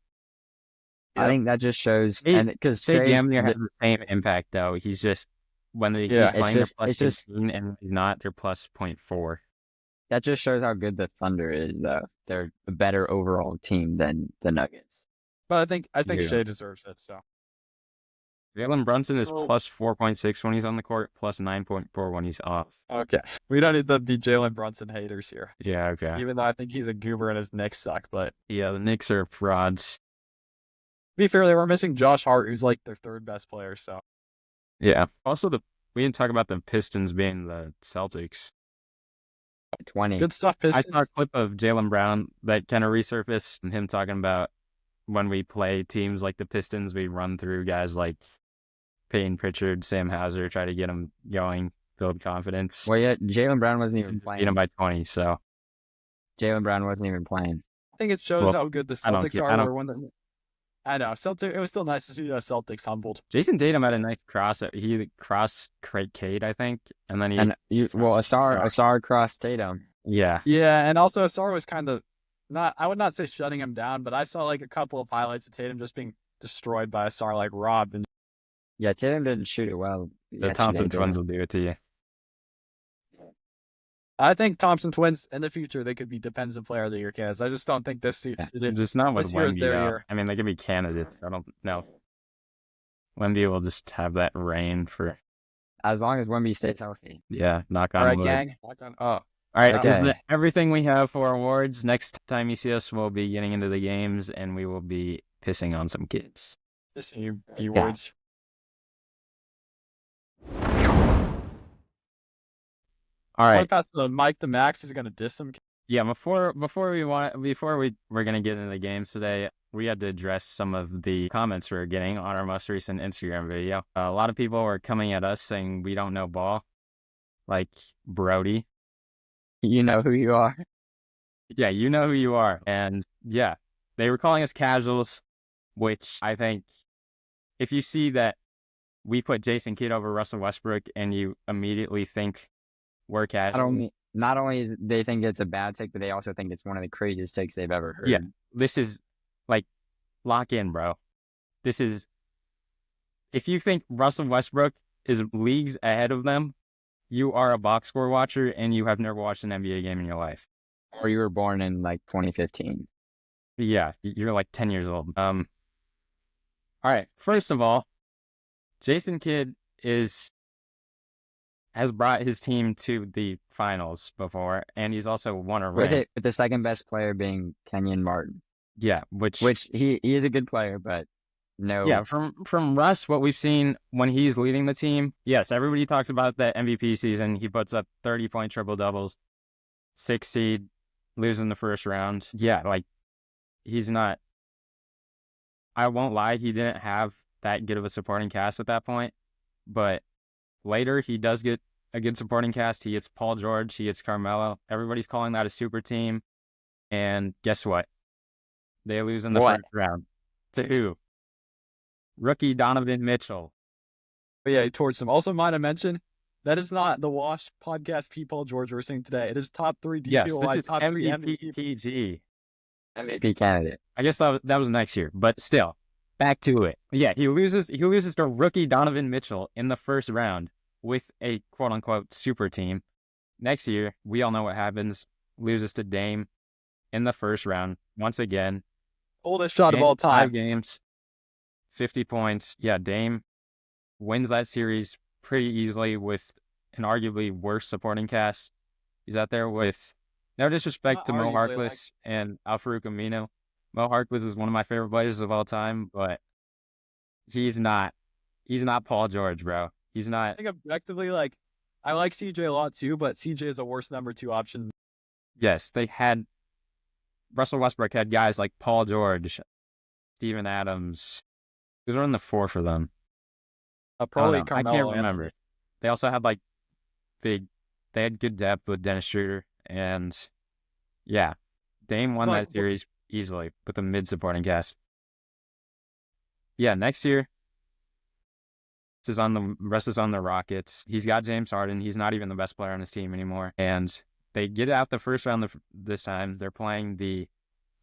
I think that just shows, Hey, and because Say damn near has the same impact though. He's just when he's Yeah, playing, they're plus it's just- 15, and when he's not, they're plus 0.4. that just shows how good the Thunder is, though. They're a better overall team than the Nuggets. But I think Yeah. Shea deserves it. So Jalen Brunson is Well- plus 4.6 when he's on the court, plus 9.4 when he's off. okay, we don't need to be Jalen Brunson haters here. Yeah, okay. Even though I think he's a goober and his Knicks suck, but Yeah, the Knicks are frauds. to be fair, they were missing Josh Hart, who's like their 3rd best player. So Yeah. Also, we didn't talk about the Pistons being the Celtics. 20. good stuff, I Pistons. saw a clip of Jaylen Brown that kind of resurfaced, and him talking about when we play teams like the Pistons, we run through guys like Payne Pritchard, Sam Hauser, try to get them going, build confidence. Well, yeah, Jaylen Brown wasn't even Beat playing. them by 20, so Jaylen Brown wasn't even playing. I think it shows Well, how good the I don't Celtics get- are. I don't- where when they're- I know Celtics. It was still nice to see the Celtics humbled. Jason Tatum had a nice cross. He crossed Cade, I think, and then he And Asar crossed Tatum. yeah. Yeah, and also Asar was kind of not. I would not say shutting him down, but I saw like a couple of highlights of Tatum just being destroyed by Asar, like robbed. And Yeah, Tatum didn't shoot it well. The Thompson twins will do it to you. I think Thompson twins in the future they could be defensive player of the year candidates. I just don't think this season. Just not with This year is Wemby, their though. year. I mean, they could be candidates. I don't know. Wemby will just have that reign for As long as Wemby stays healthy. knock on All right, wood. gang. Lock on. Oh, All right, Okay. this is everything we have for awards. Next time you see us, we'll be getting into the games, and we will be pissing on some kids. this you words. All I'm right. gonna pass the mic to Max. He's gonna diss him. Yeah, before we're gonna get into the games today, we had to address some of the comments we were getting on our most recent Instagram video. A lot of people were coming at us saying we don't know ball, like Brody. You know who you are. Yeah, you know who you are, and yeah, they were calling us casuals, which I think if you see that we put Jason Kidd over Russell Westbrook and you immediately think we're casual. Not only is they think it's a bad take, but they also think it's one of the craziest takes they've ever heard. Yeah, this is like lock in, bro. This is if you think Russell Westbrook is leagues ahead of them, you are a box score watcher and you have never watched an NBA game in your life. Or you were born in like 2015. Yeah, you're like 10 years old. All right. First of all, Jason Kidd has brought his team to the finals before, and he's also won a ring. With the second best player being Kenyon Martin. Yeah, which he is a good player, but no. Yeah, from Russ, what we've seen when he's leading the team, yes, everybody talks about that MVP season. He puts up 30-point triple doubles, 6 seed, losing the first round. Yeah, like he's not. I won't lie, he didn't have that good of a supporting cast at that point, but later he does get a good supporting cast. He gets Paul George, he gets Carmelo. Everybody's calling that a super team, and guess what? They lose in the first round. To who? Rookie Donovan Mitchell. But yeah, he torched him. Also, might I mention, that is not the Wash podcast Paul George we're seeing today. It is top 3 DPOY, yes, this is top MVP 3 PG. MVP candidate. I guess that was next year, but still, back to it. Yeah, he loses to rookie Donovan Mitchell in the first round with a quote unquote super team. Next year, we all know what happens. Loses to Dame in the first round once again. Oldest shot of all time. 5 games, 50 points. Yeah, Dame wins that series pretty easily with an arguably worse supporting cast. He's out there with no disrespect to Mo Harkless and Al-Farouq Aminu. Mo Harkless is one of my favorite players of all time, but he's not Paul George, bro. He's not. I think objectively, like, I like CJ a lot too, but CJ is a worse number 2 option. Yes, Russell Westbrook had guys like Paul George, Steven Adams. Who's running the 4 for them? Probably I can't remember. They also had they had good depth with Dennis Schroeder, and yeah, Dame won that series easily with a mid-supporting cast. Yeah, next year, rest is on the Rockets. He's got James Harden. He's not even the best player on his team anymore, and they get out the first round this time. They're playing the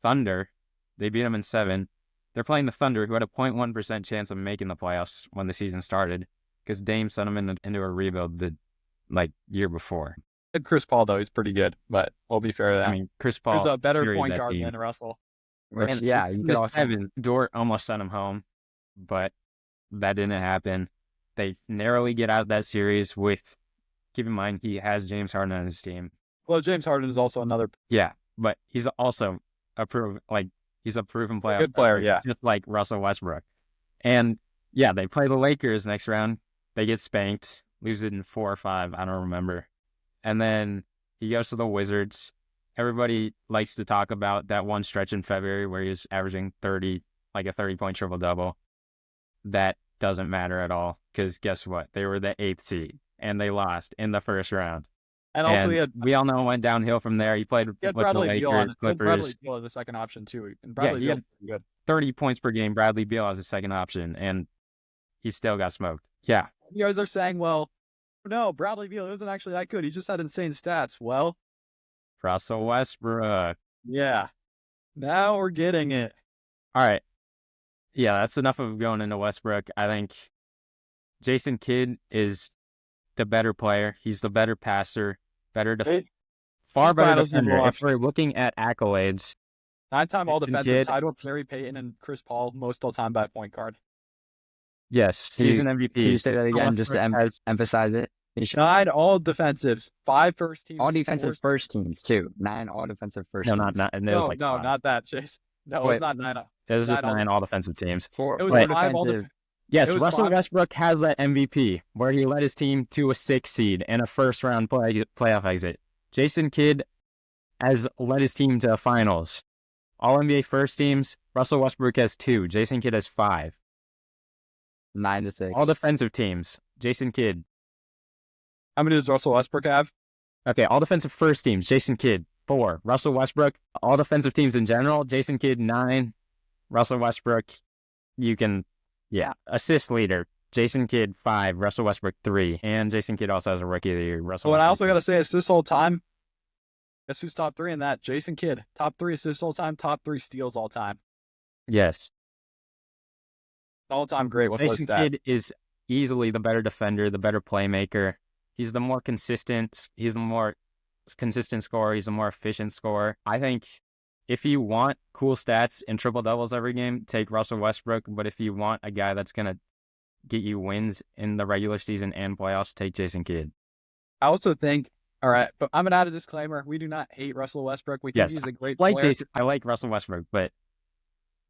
Thunder. They beat them in 7. They're playing the Thunder, who had a 0.1% chance of making the playoffs when the season started, because Dame sent them into a rebuild the year before. Chris Paul, though, he's pretty good, but we'll be fair to that. I mean, Chris Paul is a better point guard than Russell. Which, yeah, you could also... Dort almost sent him home, but that didn't happen. They narrowly get out of that series with, keep in mind, he has James Harden on his team. Well, James Harden is also another... Yeah, but he's also he's a proven player. Good player, yeah. Just like Russell Westbrook. And yeah, they play the Lakers next round. They get spanked, lose it in 4 or 5, I don't remember. And then he goes to the Wizards. Everybody likes to talk about that one stretch in February where he was averaging a 30-point triple-double. That doesn't matter at all, because guess what? They were the 8th seed, and they lost in the first round. And also, we all know it went downhill from there. He played with the Lakers, Clippers. Bradley Beal as a second option too. And Bradley Beal good. 30 points per game. Bradley Beal as a second option, and he still got smoked. Yeah. You guys are saying, well, no, Bradley Beal isn't actually that good. He just had insane stats. Well, Russell Westbrook. Yeah. Now we're getting it. All right. Yeah, that's enough of going into Westbrook. I think Jason Kidd is the better player. He's the better passer. Far better defender. If we're looking at accolades, 9-time all-defensive, tied with Larry Payton and Chris Paul, most all-time by point guard. Yes, season MVP. Can you say that again, just to emphasize it? 9 all-defensives, 5 first teams. All defensive first teams, too. 9 all-defensive first teams. Not that, Chase. No, it was not 9. It was just 9 all-defensive teams. It was 5 all-defensive. Yes, Russell Westbrook has that MVP where he led his team to a 6 seed and a first-round playoff exit. Jason Kidd has led his team to the finals. All NBA first teams, Russell Westbrook has 2. Jason Kidd has 5. 9-6. All defensive teams, Jason Kidd. How many does Russell Westbrook have? Okay, all defensive first teams, Jason Kidd, 4. Russell Westbrook, all defensive teams in general, Jason Kidd, 9. Russell Westbrook, assist leader, Jason Kidd, 5. Russell Westbrook, 3. And Jason Kidd also has a rookie of the year. Oh, and I also got to say, assists all time. Guess who's top 3 in that? Jason Kidd. Top 3 assists all time, top 3 steals all time. Yes. All time great. What's Jason Kidd is easily the better defender, the better playmaker. He's the more consistent. He's the more consistent scorer. He's the more efficient scorer. I think if you want cool stats and triple doubles every game, take Russell Westbrook. But if you want a guy that's gonna get you wins in the regular season and playoffs, take Jason Kidd. I also think. All right, but I'm gonna add a disclaimer. We do not hate Russell Westbrook. We think he's a great player. I like Russell Westbrook, but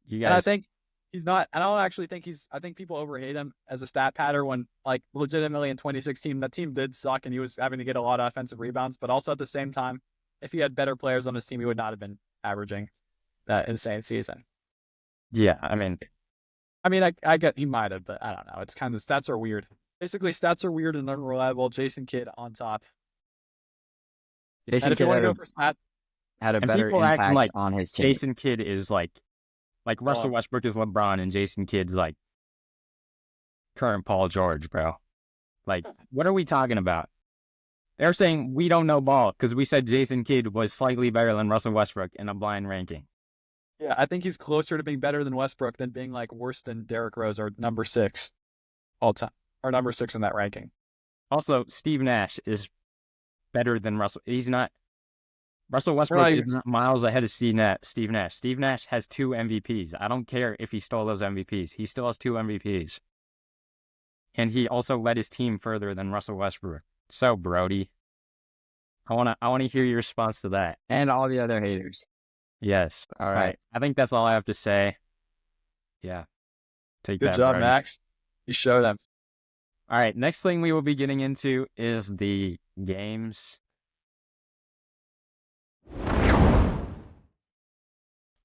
you guys. And I think he's not. I don't actually think he's. I think people overhate him as a stat patter when, like, legitimately in 2016, that team did suck and he was having to get a lot of offensive rebounds. But also at the same time, if he had better players on his team, he would not have been averaging that insane season. Yeah, I mean, I get he might have, but I don't know. It's kind of stats are weird. Basically, stats are weird and unreliable. Jason Kidd on top. Jason Kidd had a better impact on his team. Jason Kidd is like Russell Westbrook is LeBron and Jason Kidd's like current Paul George, bro. Like, what are we talking about? They're saying we don't know ball because we said Jason Kidd was slightly better than Russell Westbrook in a blind ranking. Yeah, I think he's closer to being better than Westbrook than being like worse than Derrick Rose or number 6 all time, or number 6 in that ranking. Also, Steve Nash is better than Russell. He's not. Russell Westbrook is miles ahead of Steve Nash. Steve Nash has 2 MVPs. I don't care if he stole those MVPs. He still has 2 MVPs. And he also led his team further than Russell Westbrook. So, Brody, I wanna hear your response to that. And all the other haters. Yes. All right. I think that's all I have to say. Yeah. Good job, Brody. Max. You showed them. All right. Next thing we will be getting into is the games.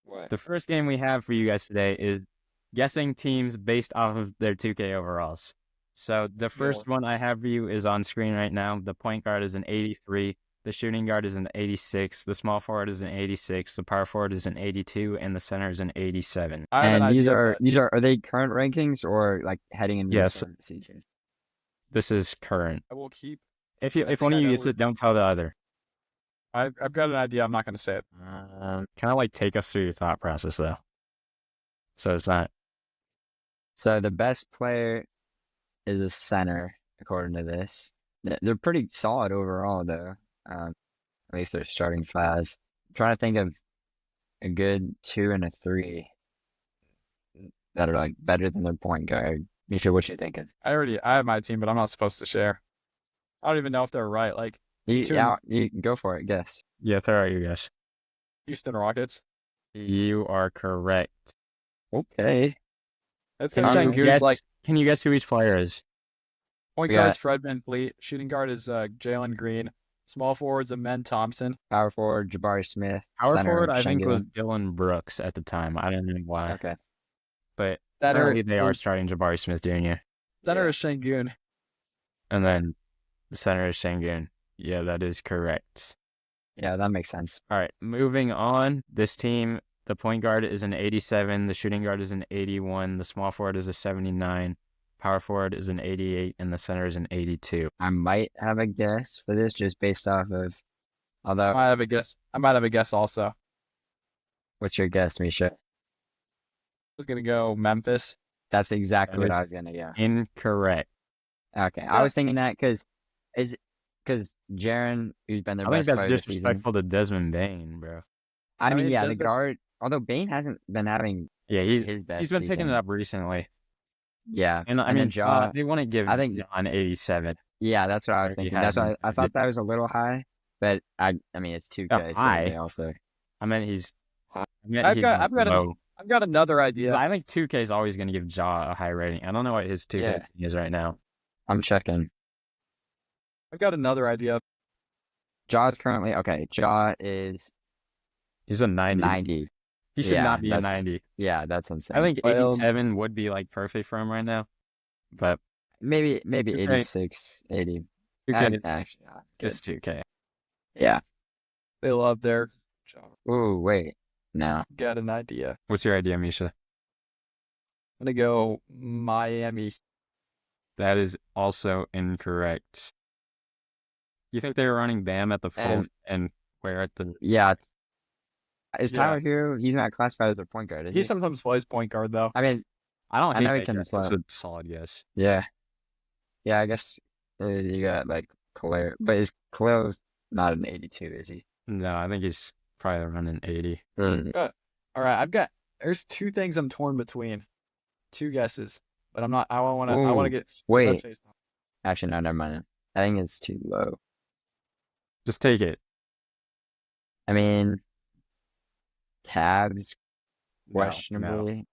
What? The first game we have for you guys today is guessing teams based off of their 2K overalls. So the first one I have for you is on screen right now. The point guard is an 83. The shooting guard is an 86. The small forward is an 86. The power forward is an 82, and the center is an 87. And these are they current rankings or like heading into the season? This is current. I will keep. If one of you gets it, don't tell the other. I've got an idea. I'm not going to say it. Kind of like take us through your thought process though. So it's not. So the best player is a center according to this. They're pretty solid overall though. At least they're starting 5. I'm trying to think of a good 2 and a 3 that are like better than their point guard. Misha, what you thinking? I have my team, but I'm not supposed to share. I don't even know if they're right. Like, you go for it. Guess. Yeah, throw out your guess. Houston Rockets. You are correct. Okay. That's like. Can you guess who each player is? Point guard's Fred VanVleet. Shooting guard is Jalen Green. Small forward's Amen Thompson. Power forward, Jabari Smith. Power forward, I think, was Dylan Brooks at the time. I don't know why. Okay. But apparently they are starting Jabari Smith Jr. Center is Şengün. And then the center is Şengün. Yeah, that is correct. Yeah, that makes sense. All right, moving on. This team, the point guard is an 87. The shooting guard is an 81. The small forward is a 79. Power forward is an 88, and the center is an 82. I might have a guess for this just based off of, although I might have a guess also. What's your guess, Misha? I was going to go Memphis. That's exactly what I was going to go. Incorrect. Okay, I was thinking that because Jaren, who's been their best player this season. I think that's disrespectful to Desmond Bain, bro. I mean, the guard, although Bain hasn't been having his best He's been season. picking it up recently. Yeah, and I mean, they want to give John 87. Yeah, that's what I was thinking. That's why I thought that was a little high, but I mean, it's 2K. High. So they also, I mean, he's. I've got another idea. I think 2K is always going to give Ja a high rating. I don't know what his 2K is right now. I'm checking. I've got another idea. Ja's currently okay. Ja is He's a 90. 90. He should not be a 90. Yeah, that's insane. I think Well, 87 would be like perfect for him right now. But maybe Okay. 86, 80. 2K, Actually, yeah, it's 2K. yeah. they love their job. Ooh, wait. No. Got an idea. What's your idea, Misha? I'm gonna go Miami. That is also incorrect. You think they were running Bam at the full and where at the Yeah. Is Yeah. Tyler Hero? He's not classified as a point guard, is He he? sometimes plays point guard though. I mean, I don't I hate know he that can guess. play. That's a solid guess. Yeah. Yeah, I guess you got like Khalil, but is Khalil's not an 82, is he? No, I think he's probably running 80. All right, there's two things I'm torn between. Two guesses, but I'm not. I want to get wait. Chase on. Actually, no, never mind. I think it's too low. Just take it. I mean, Cavs No, questionably.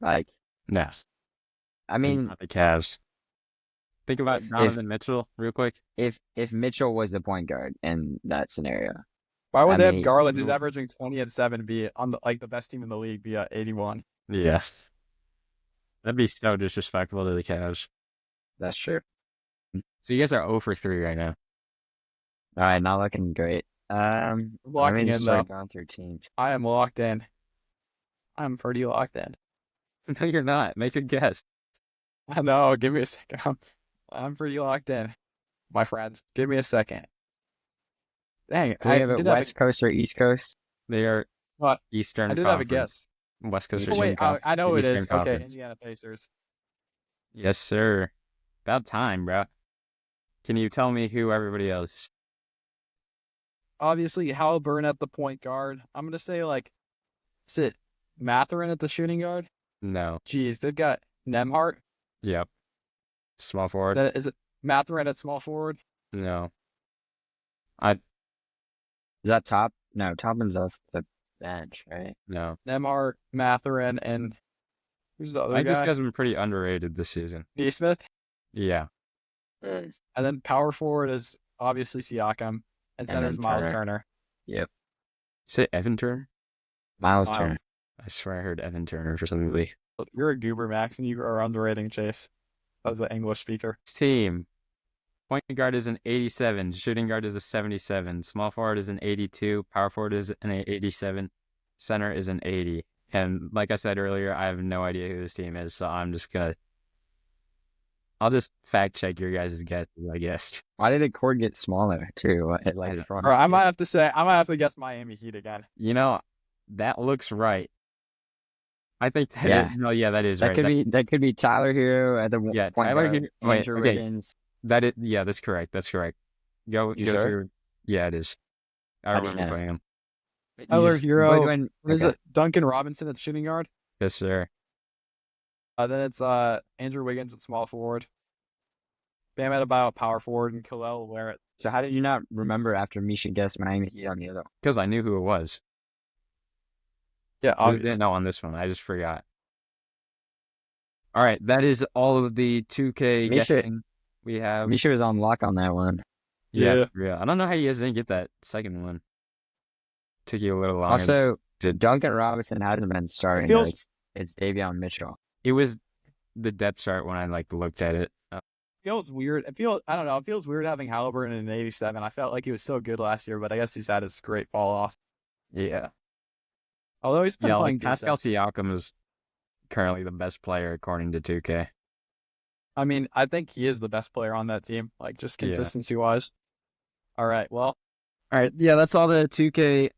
Like, No. I mean, Not the Cavs. Think about if- Donovan Mitchell real quick. if Mitchell was the point guard in that scenario, Why would I they have mean, Garland, who's averaging 20 and 7, be on the best team in the league, be at 81? Yes. That'd be so disrespectful to the Cavs. that's true. So you guys are 0 for 3 right now. All right, not looking great. Let Locking me in just start though. going through teams. I am locked in. I'm pretty locked in. No, you're not. Make a guess. I know. Give me a second. I'm pretty locked in, my friends. Give me a second. Dang, Do we have it did West Coast or East Coast? They are What? Eastern I did have a Conference. guess. West Coast Eastern Oh, or wait, Eastern I know it Eastern is. Okay, Conference. Indiana Pacers. Yes, sir. About time, bro. Can you tell me who everybody else is? Obviously, Halliburton at the point guard. I'm gonna say is it Mathurin at the shooting guard? No. Jeez, they've got Nemhart. Yep. Small forward? Then is it Mathurin at small forward? No. Is that top? No, Toppin's off the bench, right? No. Nemhart, Mathurin, and who's the other I think this guy? guy's been pretty underrated this season. Nesmith. Yeah. And then power forward is obviously Siakam, and center is then Miles Turner. Turner. Say Evan Turner? Miles Wow. Turner. I swear I heard Evan Turner for some reason. You're a goober, Max, and you are underrating Chase as an English speaker. Team. Point guard is an 87. Shooting guard is a 77. Small forward is an 82. Power forward is an 87. Center is an 80. And like I said earlier, I have no idea who this team is, so I'll just fact check your guys' guesses, I guess. Why did the cord get smaller too? Or I might have to guess Miami Heat again. You know, that looks right. I think that Yeah. that is That right. could be Tyler Hero at the point Tyler guard, Hero. Wait, Andrew okay. Wiggins. That's correct. That's correct. Go You sure? through. Yeah, it is. I How do you remember know? playing him. Tyler Hero. When, What is it? Duncan Robinson at shooting guard. Yes, sir. Then it's Andrew Wiggins at small forward. Bam Adebayo at power forward, and Khalil Ware. So how did you not remember after Misha guessed Miami Heat on the other? Because I knew who it was. Yeah, I obviously. didn't know on this one. I just forgot. All right, that is all of the 2K Misha- guessing we have. Misha was on lock on that one. Yeah, for real. I don't know how you guys didn't get that second one. Took you a little longer. Also, did. Duncan Robinson hasn't been starting. It's Davion Mitchell. It was the depth chart when I looked at it. Feels weird. I don't know. It feels weird having Halliburton in an 87. I felt like he was so good last year, but I guess he's had his great fall off. Yeah. Although he's been playing Pascal decent. Siakam is currently the best player according to 2K. I mean, I think he is the best player on that team, just consistency wise. All right. Well, all right. Yeah, that's all the 2K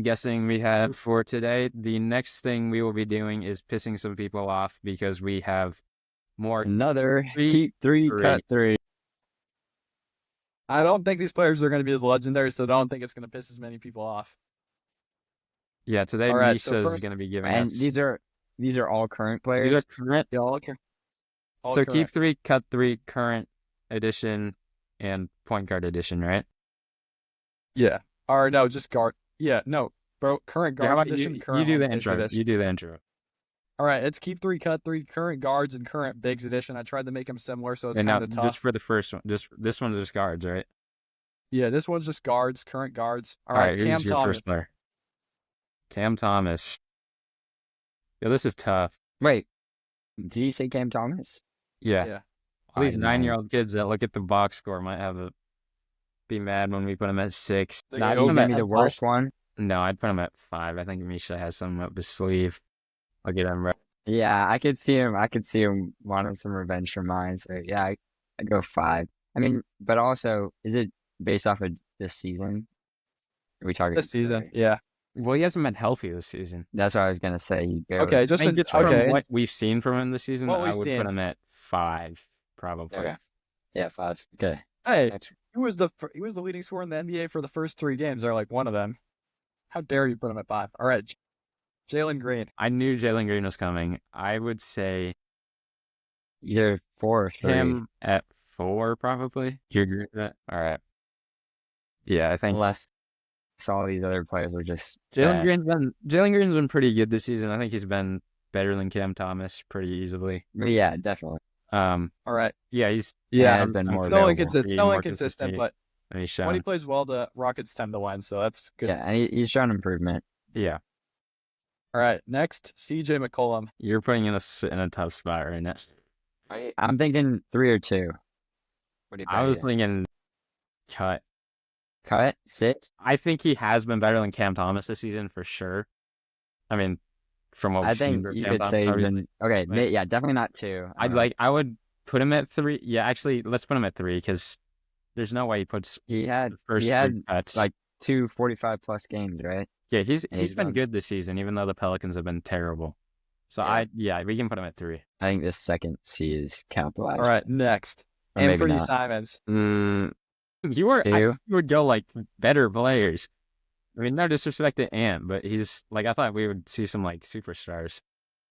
guessing we have for today. The next thing we will be doing is pissing some people off because we have more. Another keep three, cut three. I don't think these players are going to be as legendary, so I don't think it's going to piss as many people off. Yeah, today All right, Misha is going to be giving And us. these are all current players. These are current. Yeah, all So correct. keep 3, cut 3, current edition, and point guard edition, right? Yeah. Or no, just guard. Yeah, no, bro. Current Yeah, how guard about edition. you Current do the bigs intro. edition. You do the intro. All right, it's keep 3, cut 3, current guards and current bigs edition. I tried to make them similar, so it's And now, kind of tough. just for the first one, just this one is just guards, right? Yeah, this one's just guards, current guards. All All right, right, Cam who's your Thomas. first player? Cam Thomas. Yeah, this is tough. Wait, did you say Cam Thomas? Yeah. Yeah. All these Man. 9-year-old kids that look at the box score might be mad when we put him at 6. Not even gonna be the worst one. No, I'd put him at 5. I think Misha has something up his sleeve. I'll get him right. Yeah, I could see him wanting some revenge from mine. So yeah, I'd go 5. I mean, but also, is it based off of this season? Are we talking This season? Yeah. Well, he hasn't been healthy this season. That's what I was gonna say. Okay, just from what we've seen from him this season, What I we've would seen. put him at 5, probably. Okay. Yeah, 5. Okay. Hey, he was the leading scorer in the NBA for the first 3 games, or like one of them. How dare you put him at 5? All right, Jalen Green. I knew Jalen Green was coming. I would say Either 4 or 3. him at 4, probably. You agree with that? All right. Yeah, I think Unless all these other players were just Jalen Green's been pretty good this season. I think he's been better than Cam Thomas pretty easily. But yeah, definitely. All right. Yeah, he's has been more still available. inconsistent, but when he plays well, the Rockets tend to win, so that's good. Yeah, and he's shown improvement. Yeah. All right, next, CJ McCollum. You're putting us in a tough spot right now. I'm thinking 3 or 2. What do you I was thinking cut. 6? I think he has been better than Cam Thomas this season for sure. I mean, from what we've seen, you could say even okay. Yeah, definitely not 2. I would put him at 3. Yeah, actually, let's put him at 3 because there's no way he puts. He had 3 cuts. like 2 45+ games, right? Yeah, he's been good this season, even though the Pelicans have been terrible. So we can put him at 3. I think this second C is capitalized. All right, next, Or maybe Anthony not. Simons. You would go like better players. I mean, no disrespect to Ant, but he's like, I thought we would see some like superstars.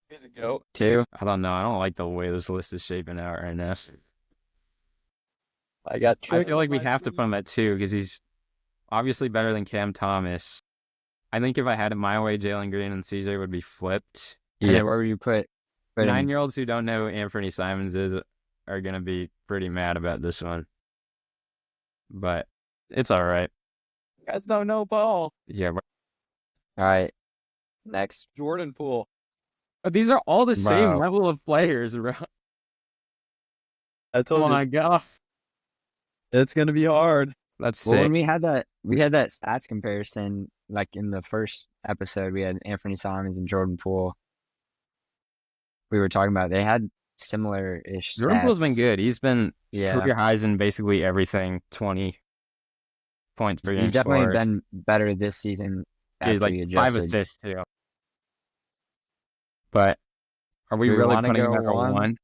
He's a goat. 2. I don't know. I don't like the way this list is shaping out right now. I feel like we have to put him at 2 because he's obviously better than Cam Thomas. I think if I had it my way, Jalen Green and CJ would be flipped. Yeah, where would you put 9-year-olds who don't know who Anthony Simons is are going to be pretty mad about this one. But it's all right. You guys don't know ball. Yeah. All right. Next. Jordan Poole. But these are all the same level of players, bro. I told you. Oh my God. It's going to be hard. Well, when we had that stats comparison, like in the first episode, we had Anthony Simons and Jordan Poole. We were talking about they had similar-ish stats. Jordan Poole's been good. He's been career highs in basically everything, 20 points per game. He's definitely been better this season. He's like 5 assists too. But are we really putting him at a 1?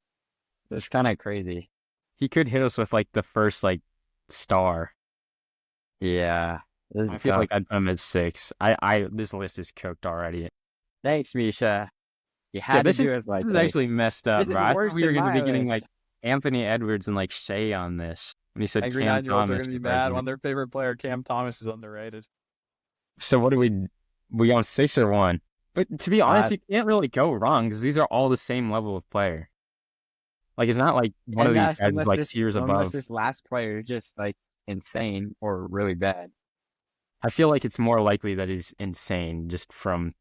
It's kind of crazy. He could hit us with like the first like star. Yeah. I feel like I'd put him at 6. This list is cooked already. Thanks, Misha. You had to do us like this. This is actually messed up, bro. I thought we were going to be getting like Anthony Edwards and like Shea on this. When he said Angry Cam 9-year-olds Thomas. are going to be mad when their favorite player, Cam Thomas, is underrated. So what do we on 6 or 1? But to be honest, you can't really go wrong because these are all the same level of player. Like, it's not like one of these guys is like tiers above. Unless this last player is just like insane or really bad. I feel like it's more likely that he's insane just from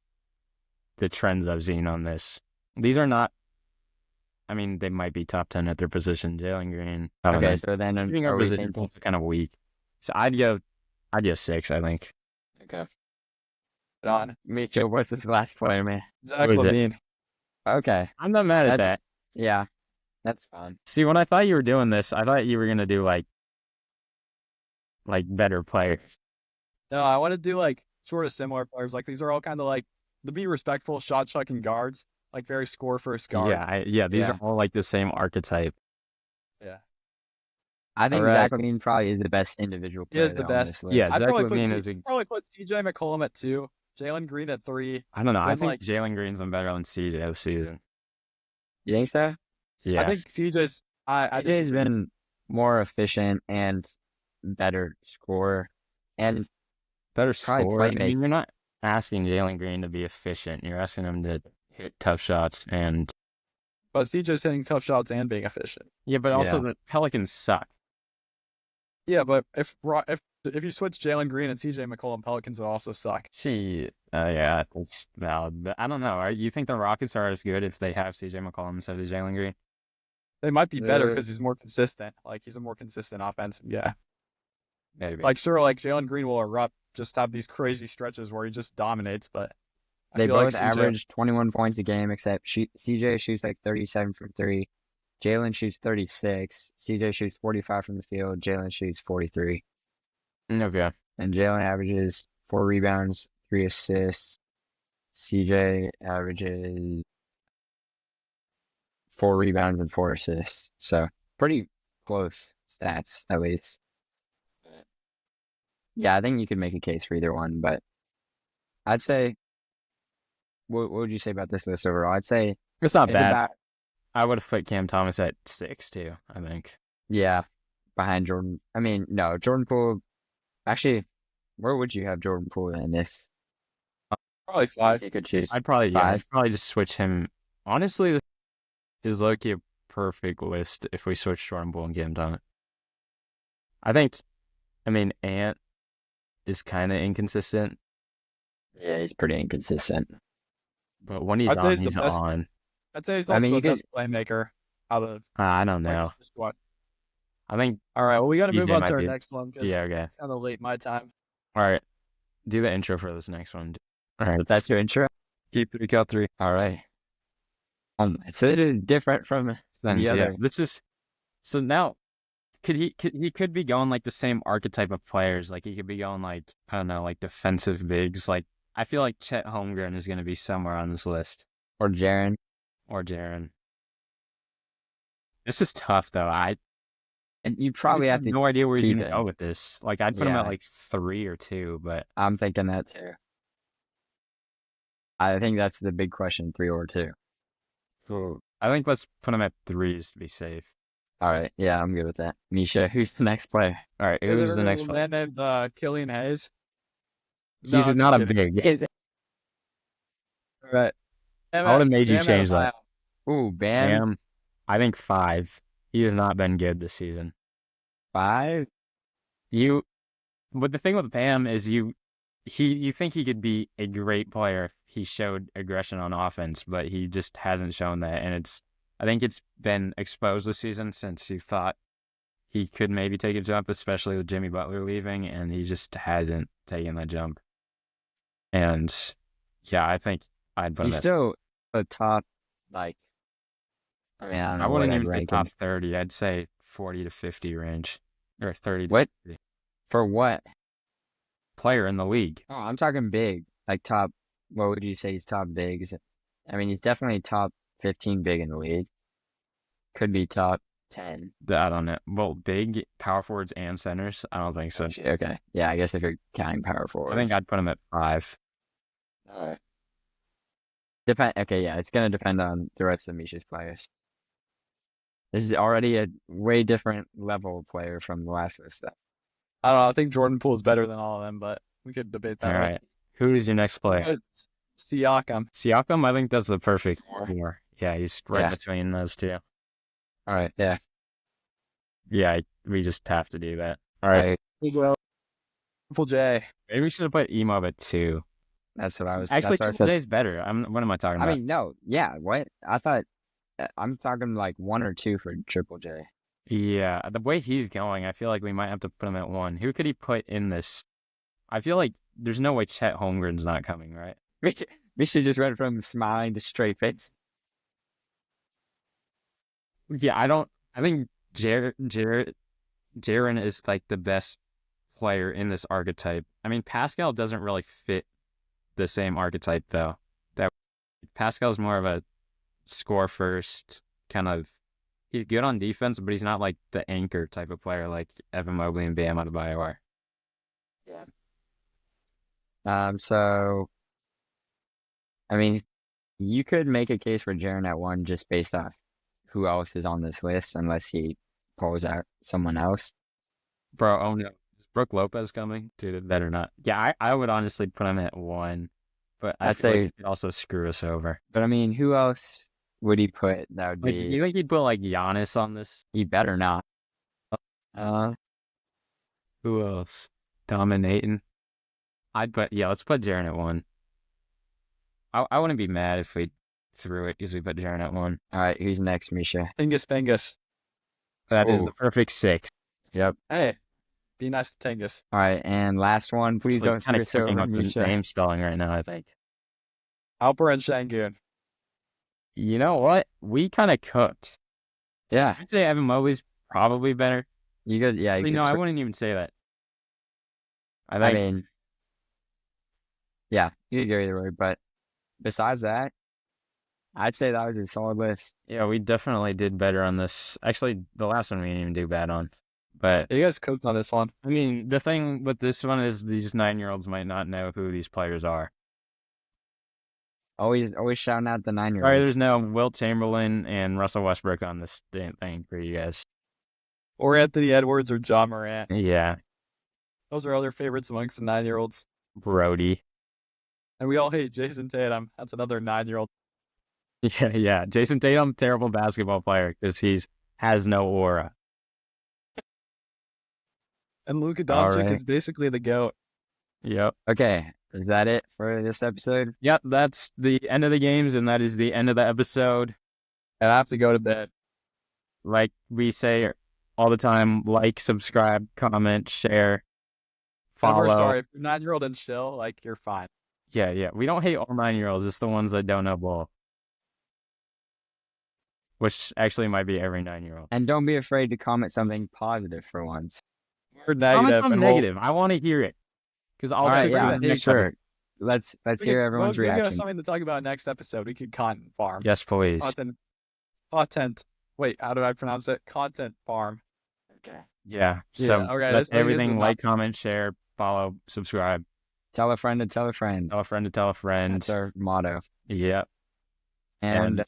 the trends I've seen on this. These are not, I mean, they might be top 10 at their position. Jalen Green. Okay, so then shooting our position is kind of weak. So I'd go 6, I think. Okay. On. Misha, what's this last player, man? Zach LaVine. Okay. I'm not mad at that. Yeah, that's fine. See, when I thought you were doing this, I thought you were going to do like better players. No, I want to do like sort of similar players. Like these are all kind of like to be respectful, shot chucking guards, like very score first guard. Yeah, these are all like the same archetype. Yeah. I think Zach LaVine probably is the best individual player. He is the best. Yeah, I'd Zach LaVine is probably put CJ McCollum at 2, Jalen Green at 3. I don't know. I think Jalen Green's been better than CJ this season. You think so? Yeah. I think CJ's CJ's been more efficient and better scorer and better scorer. I mean, playmaker. you're not asking Jalen Green to be efficient. You're asking him to hit tough shots and. But CJ's hitting tough shots and being efficient. Yeah, but also the Pelicans suck. Yeah, but if If you switch Jalen Green and CJ McCollum, Pelicans will also suck. Yeah, it's valid. But I don't know. You think the Rockets are as good if they have CJ McCollum instead of Jalen Green? They might be better because he's more consistent. Like, he's a more consistent offensive. Yeah. Maybe. Like, sure, like Jalen Green will erupt, just have these crazy stretches where he just dominates, but They feel like both CJ average 21 points a game, except CJ shoots like 37 from 3. Jalen shoots 36. CJ shoots 45 from the field. Jalen shoots 43. Okay. And Jalen averages 4 rebounds, 3 assists. CJ averages 4 rebounds and 4 assists. So pretty close stats, at least. Yeah, I think you could make a case for either one, but I'd say, what would you say about this list overall? I'd say It's not it's bad. about, I would have put Cam Thomas at 6 too, I think. yeah, behind Jordan. I mean, no, Jordan Poole. Actually, where would you have Jordan Poole then if probably 5. he could choose? I'd probably 5? I'd probably just switch him. Honestly, this is low-key a perfect list if we switch Jordan Poole and Cam Thomas. I mean, Ant is kind of inconsistent. Yeah, he's pretty inconsistent. But when he's I'd say on, he's the he's best. on. I'd say he's I also mean, the you best playmaker out of I don't like, know. the squad. I think All right, well, we got to move DJ on might to our be- next one because yeah, okay. it's kind of late my time. All right. Do the intro for this next one. All right, that's your intro. Keep 3, count 3. All right. It's a little different from the other. This is so now. He could be going like the same archetype of players. Like he could be going like, I don't know, like defensive bigs. Like I feel like Chet Holmgren is going to be somewhere on this list, Or Jaren. or Jaren. This is tough though. And you probably have to. no idea where he's keep going to it. go with this. Like I'd put him Yeah. at like 3 or 2, but I'm thinking that too. I think that's the big question, 3 or 2. I think let's put him at 3 just to be safe. All right. Yeah, I'm good with that. Misha, who's the next player? All right, who's the next man player? named Killian Hayes? He's I'm not just a kidding. big. All right. I would have made you Bam change at that. Ohio. Ooh, Bam. I think 5. He has not been good this season. 5? But the thing with Bam is you think he could be a great player if he showed aggression on offense, but he just hasn't shown that. And I think it's been exposed this season since you thought he could maybe take a jump, especially with Jimmy Butler leaving, and he just hasn't taken that jump. And yeah, I think I'd put him He's at, still a top, like, I mean, I don't know. I wouldn't what I'd even say rank top him. 30. I'd say 40 to 50 range, or 30 to What? 50. For what? Player in the league. Oh, I'm talking big. Like top, what would you say he's top bigs? I mean, he's definitely top 15 big in the league. Could be top 10. I don't know. Well, big power forwards and centers. I don't think so. Okay. Yeah, I guess if you're counting power forwards. I think I'd put him at 5. All right. Okay, yeah, it's going to depend on the rest of Misha's players. This is already a way different level player from the last list, though. I don't know. I think Jordan Poole is better than all of them, but we could debate that. All right. Who is your next player? Siakam. Siakam, I think that's the perfect 4. Yeah, he's right Yeah. between those two. All right, yeah. Yeah, we just have to do that. All right. Triple J. Maybe we should have put Emo at 2. That's what I was. Actually, that's what I Triple said. J's better. What am I talking I about? mean, no, yeah. What I thought, I'm talking like 1 or 2 for Triple J. Yeah, the way he's going, I feel like we might have to put him at 1. Who could he put in this? I feel like there's no way Chet Holmgren's not coming, right? Misha just went from smiling to straight face. Yeah, I think Jaren is like the best player in this archetype. I mean, Pascal doesn't really fit the same archetype though. That Pascal's more of a score first kind of. He's good on defense, but he's not like the anchor type of player like Evan Mobley and Bam Adebayo are. Yeah. So, I mean, you could make a case for Jaren at 1 just based off who else is on this list, unless he pulls out someone else. Bro, oh no. Is Brooke Lopez coming? Dude, that or not. Yeah, I would honestly put him at 1, but I'd feel like say- he could also screw us over. But I mean, who else would he put? That would Like, be. you think he'd put like Giannis on this? He better not. Who else? Dominating. Let's put Jaren at 1. I wouldn't be mad if we threw it because we put Jaren at 1. All right, who's next, Misha? Tingus. That is the perfect 6. Yep. Hey, be nice to Tingus. All right, and last one. Please don't kind of screw us over, up the Misha. name spelling right now, I think. Alperen Şengün. You know what? We kind of cooked. Yeah. I'd say Evan Mobley's probably better. You could, yeah. Actually, I wouldn't even say that. I mean, yeah, you could go either way, but besides that, I'd say that was a solid list. Yeah, we definitely did better on this. Actually, the last one we didn't even do bad on. But you guys cooked on this one. I mean, the thing with this one is these 9-year-olds might not know who these players are. Always shouting out the 9-year-olds. Sorry, there's no Wilt Chamberlain and Russell Westbrook on this thing for you guys. Or Anthony Edwards or John Morant. Yeah. Those are other favorites amongst the 9-year-olds. Brody. And we all hate Jason Tatum. That's another 9-year-old. Yeah. Jason Tatum, terrible basketball player because he has no aura. And Luka Doncic is basically the GOAT. Yep. Okay. Is that it for this episode? Yep. That's the end of the games, and that is the end of the episode. And I have to go to bed. Like we say all the time, like, subscribe, comment, share, follow. We're sorry. If you're 9-year-old and still, you're fine. Yeah. We don't hate all 9-year-olds. It's the ones that don't know ball. Which actually might be every 9-year-old. And don't be afraid to comment something positive for once. We're negative. Comment negative. I want to hear it. Because I'll sure. Let's hear everyone's reaction. We got something to talk about next episode. We could content farm. Yes, please. Content. Wait, how do I pronounce it? Content farm. Okay. Yeah. So that's everything. Like, comment, share, follow, subscribe. Tell a friend to tell a friend. Tell a friend to tell a friend. That's our motto. Yep. And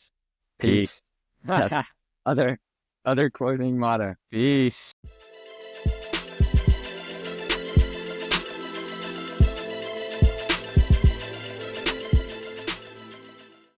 peace. That's other closing motto. Peace.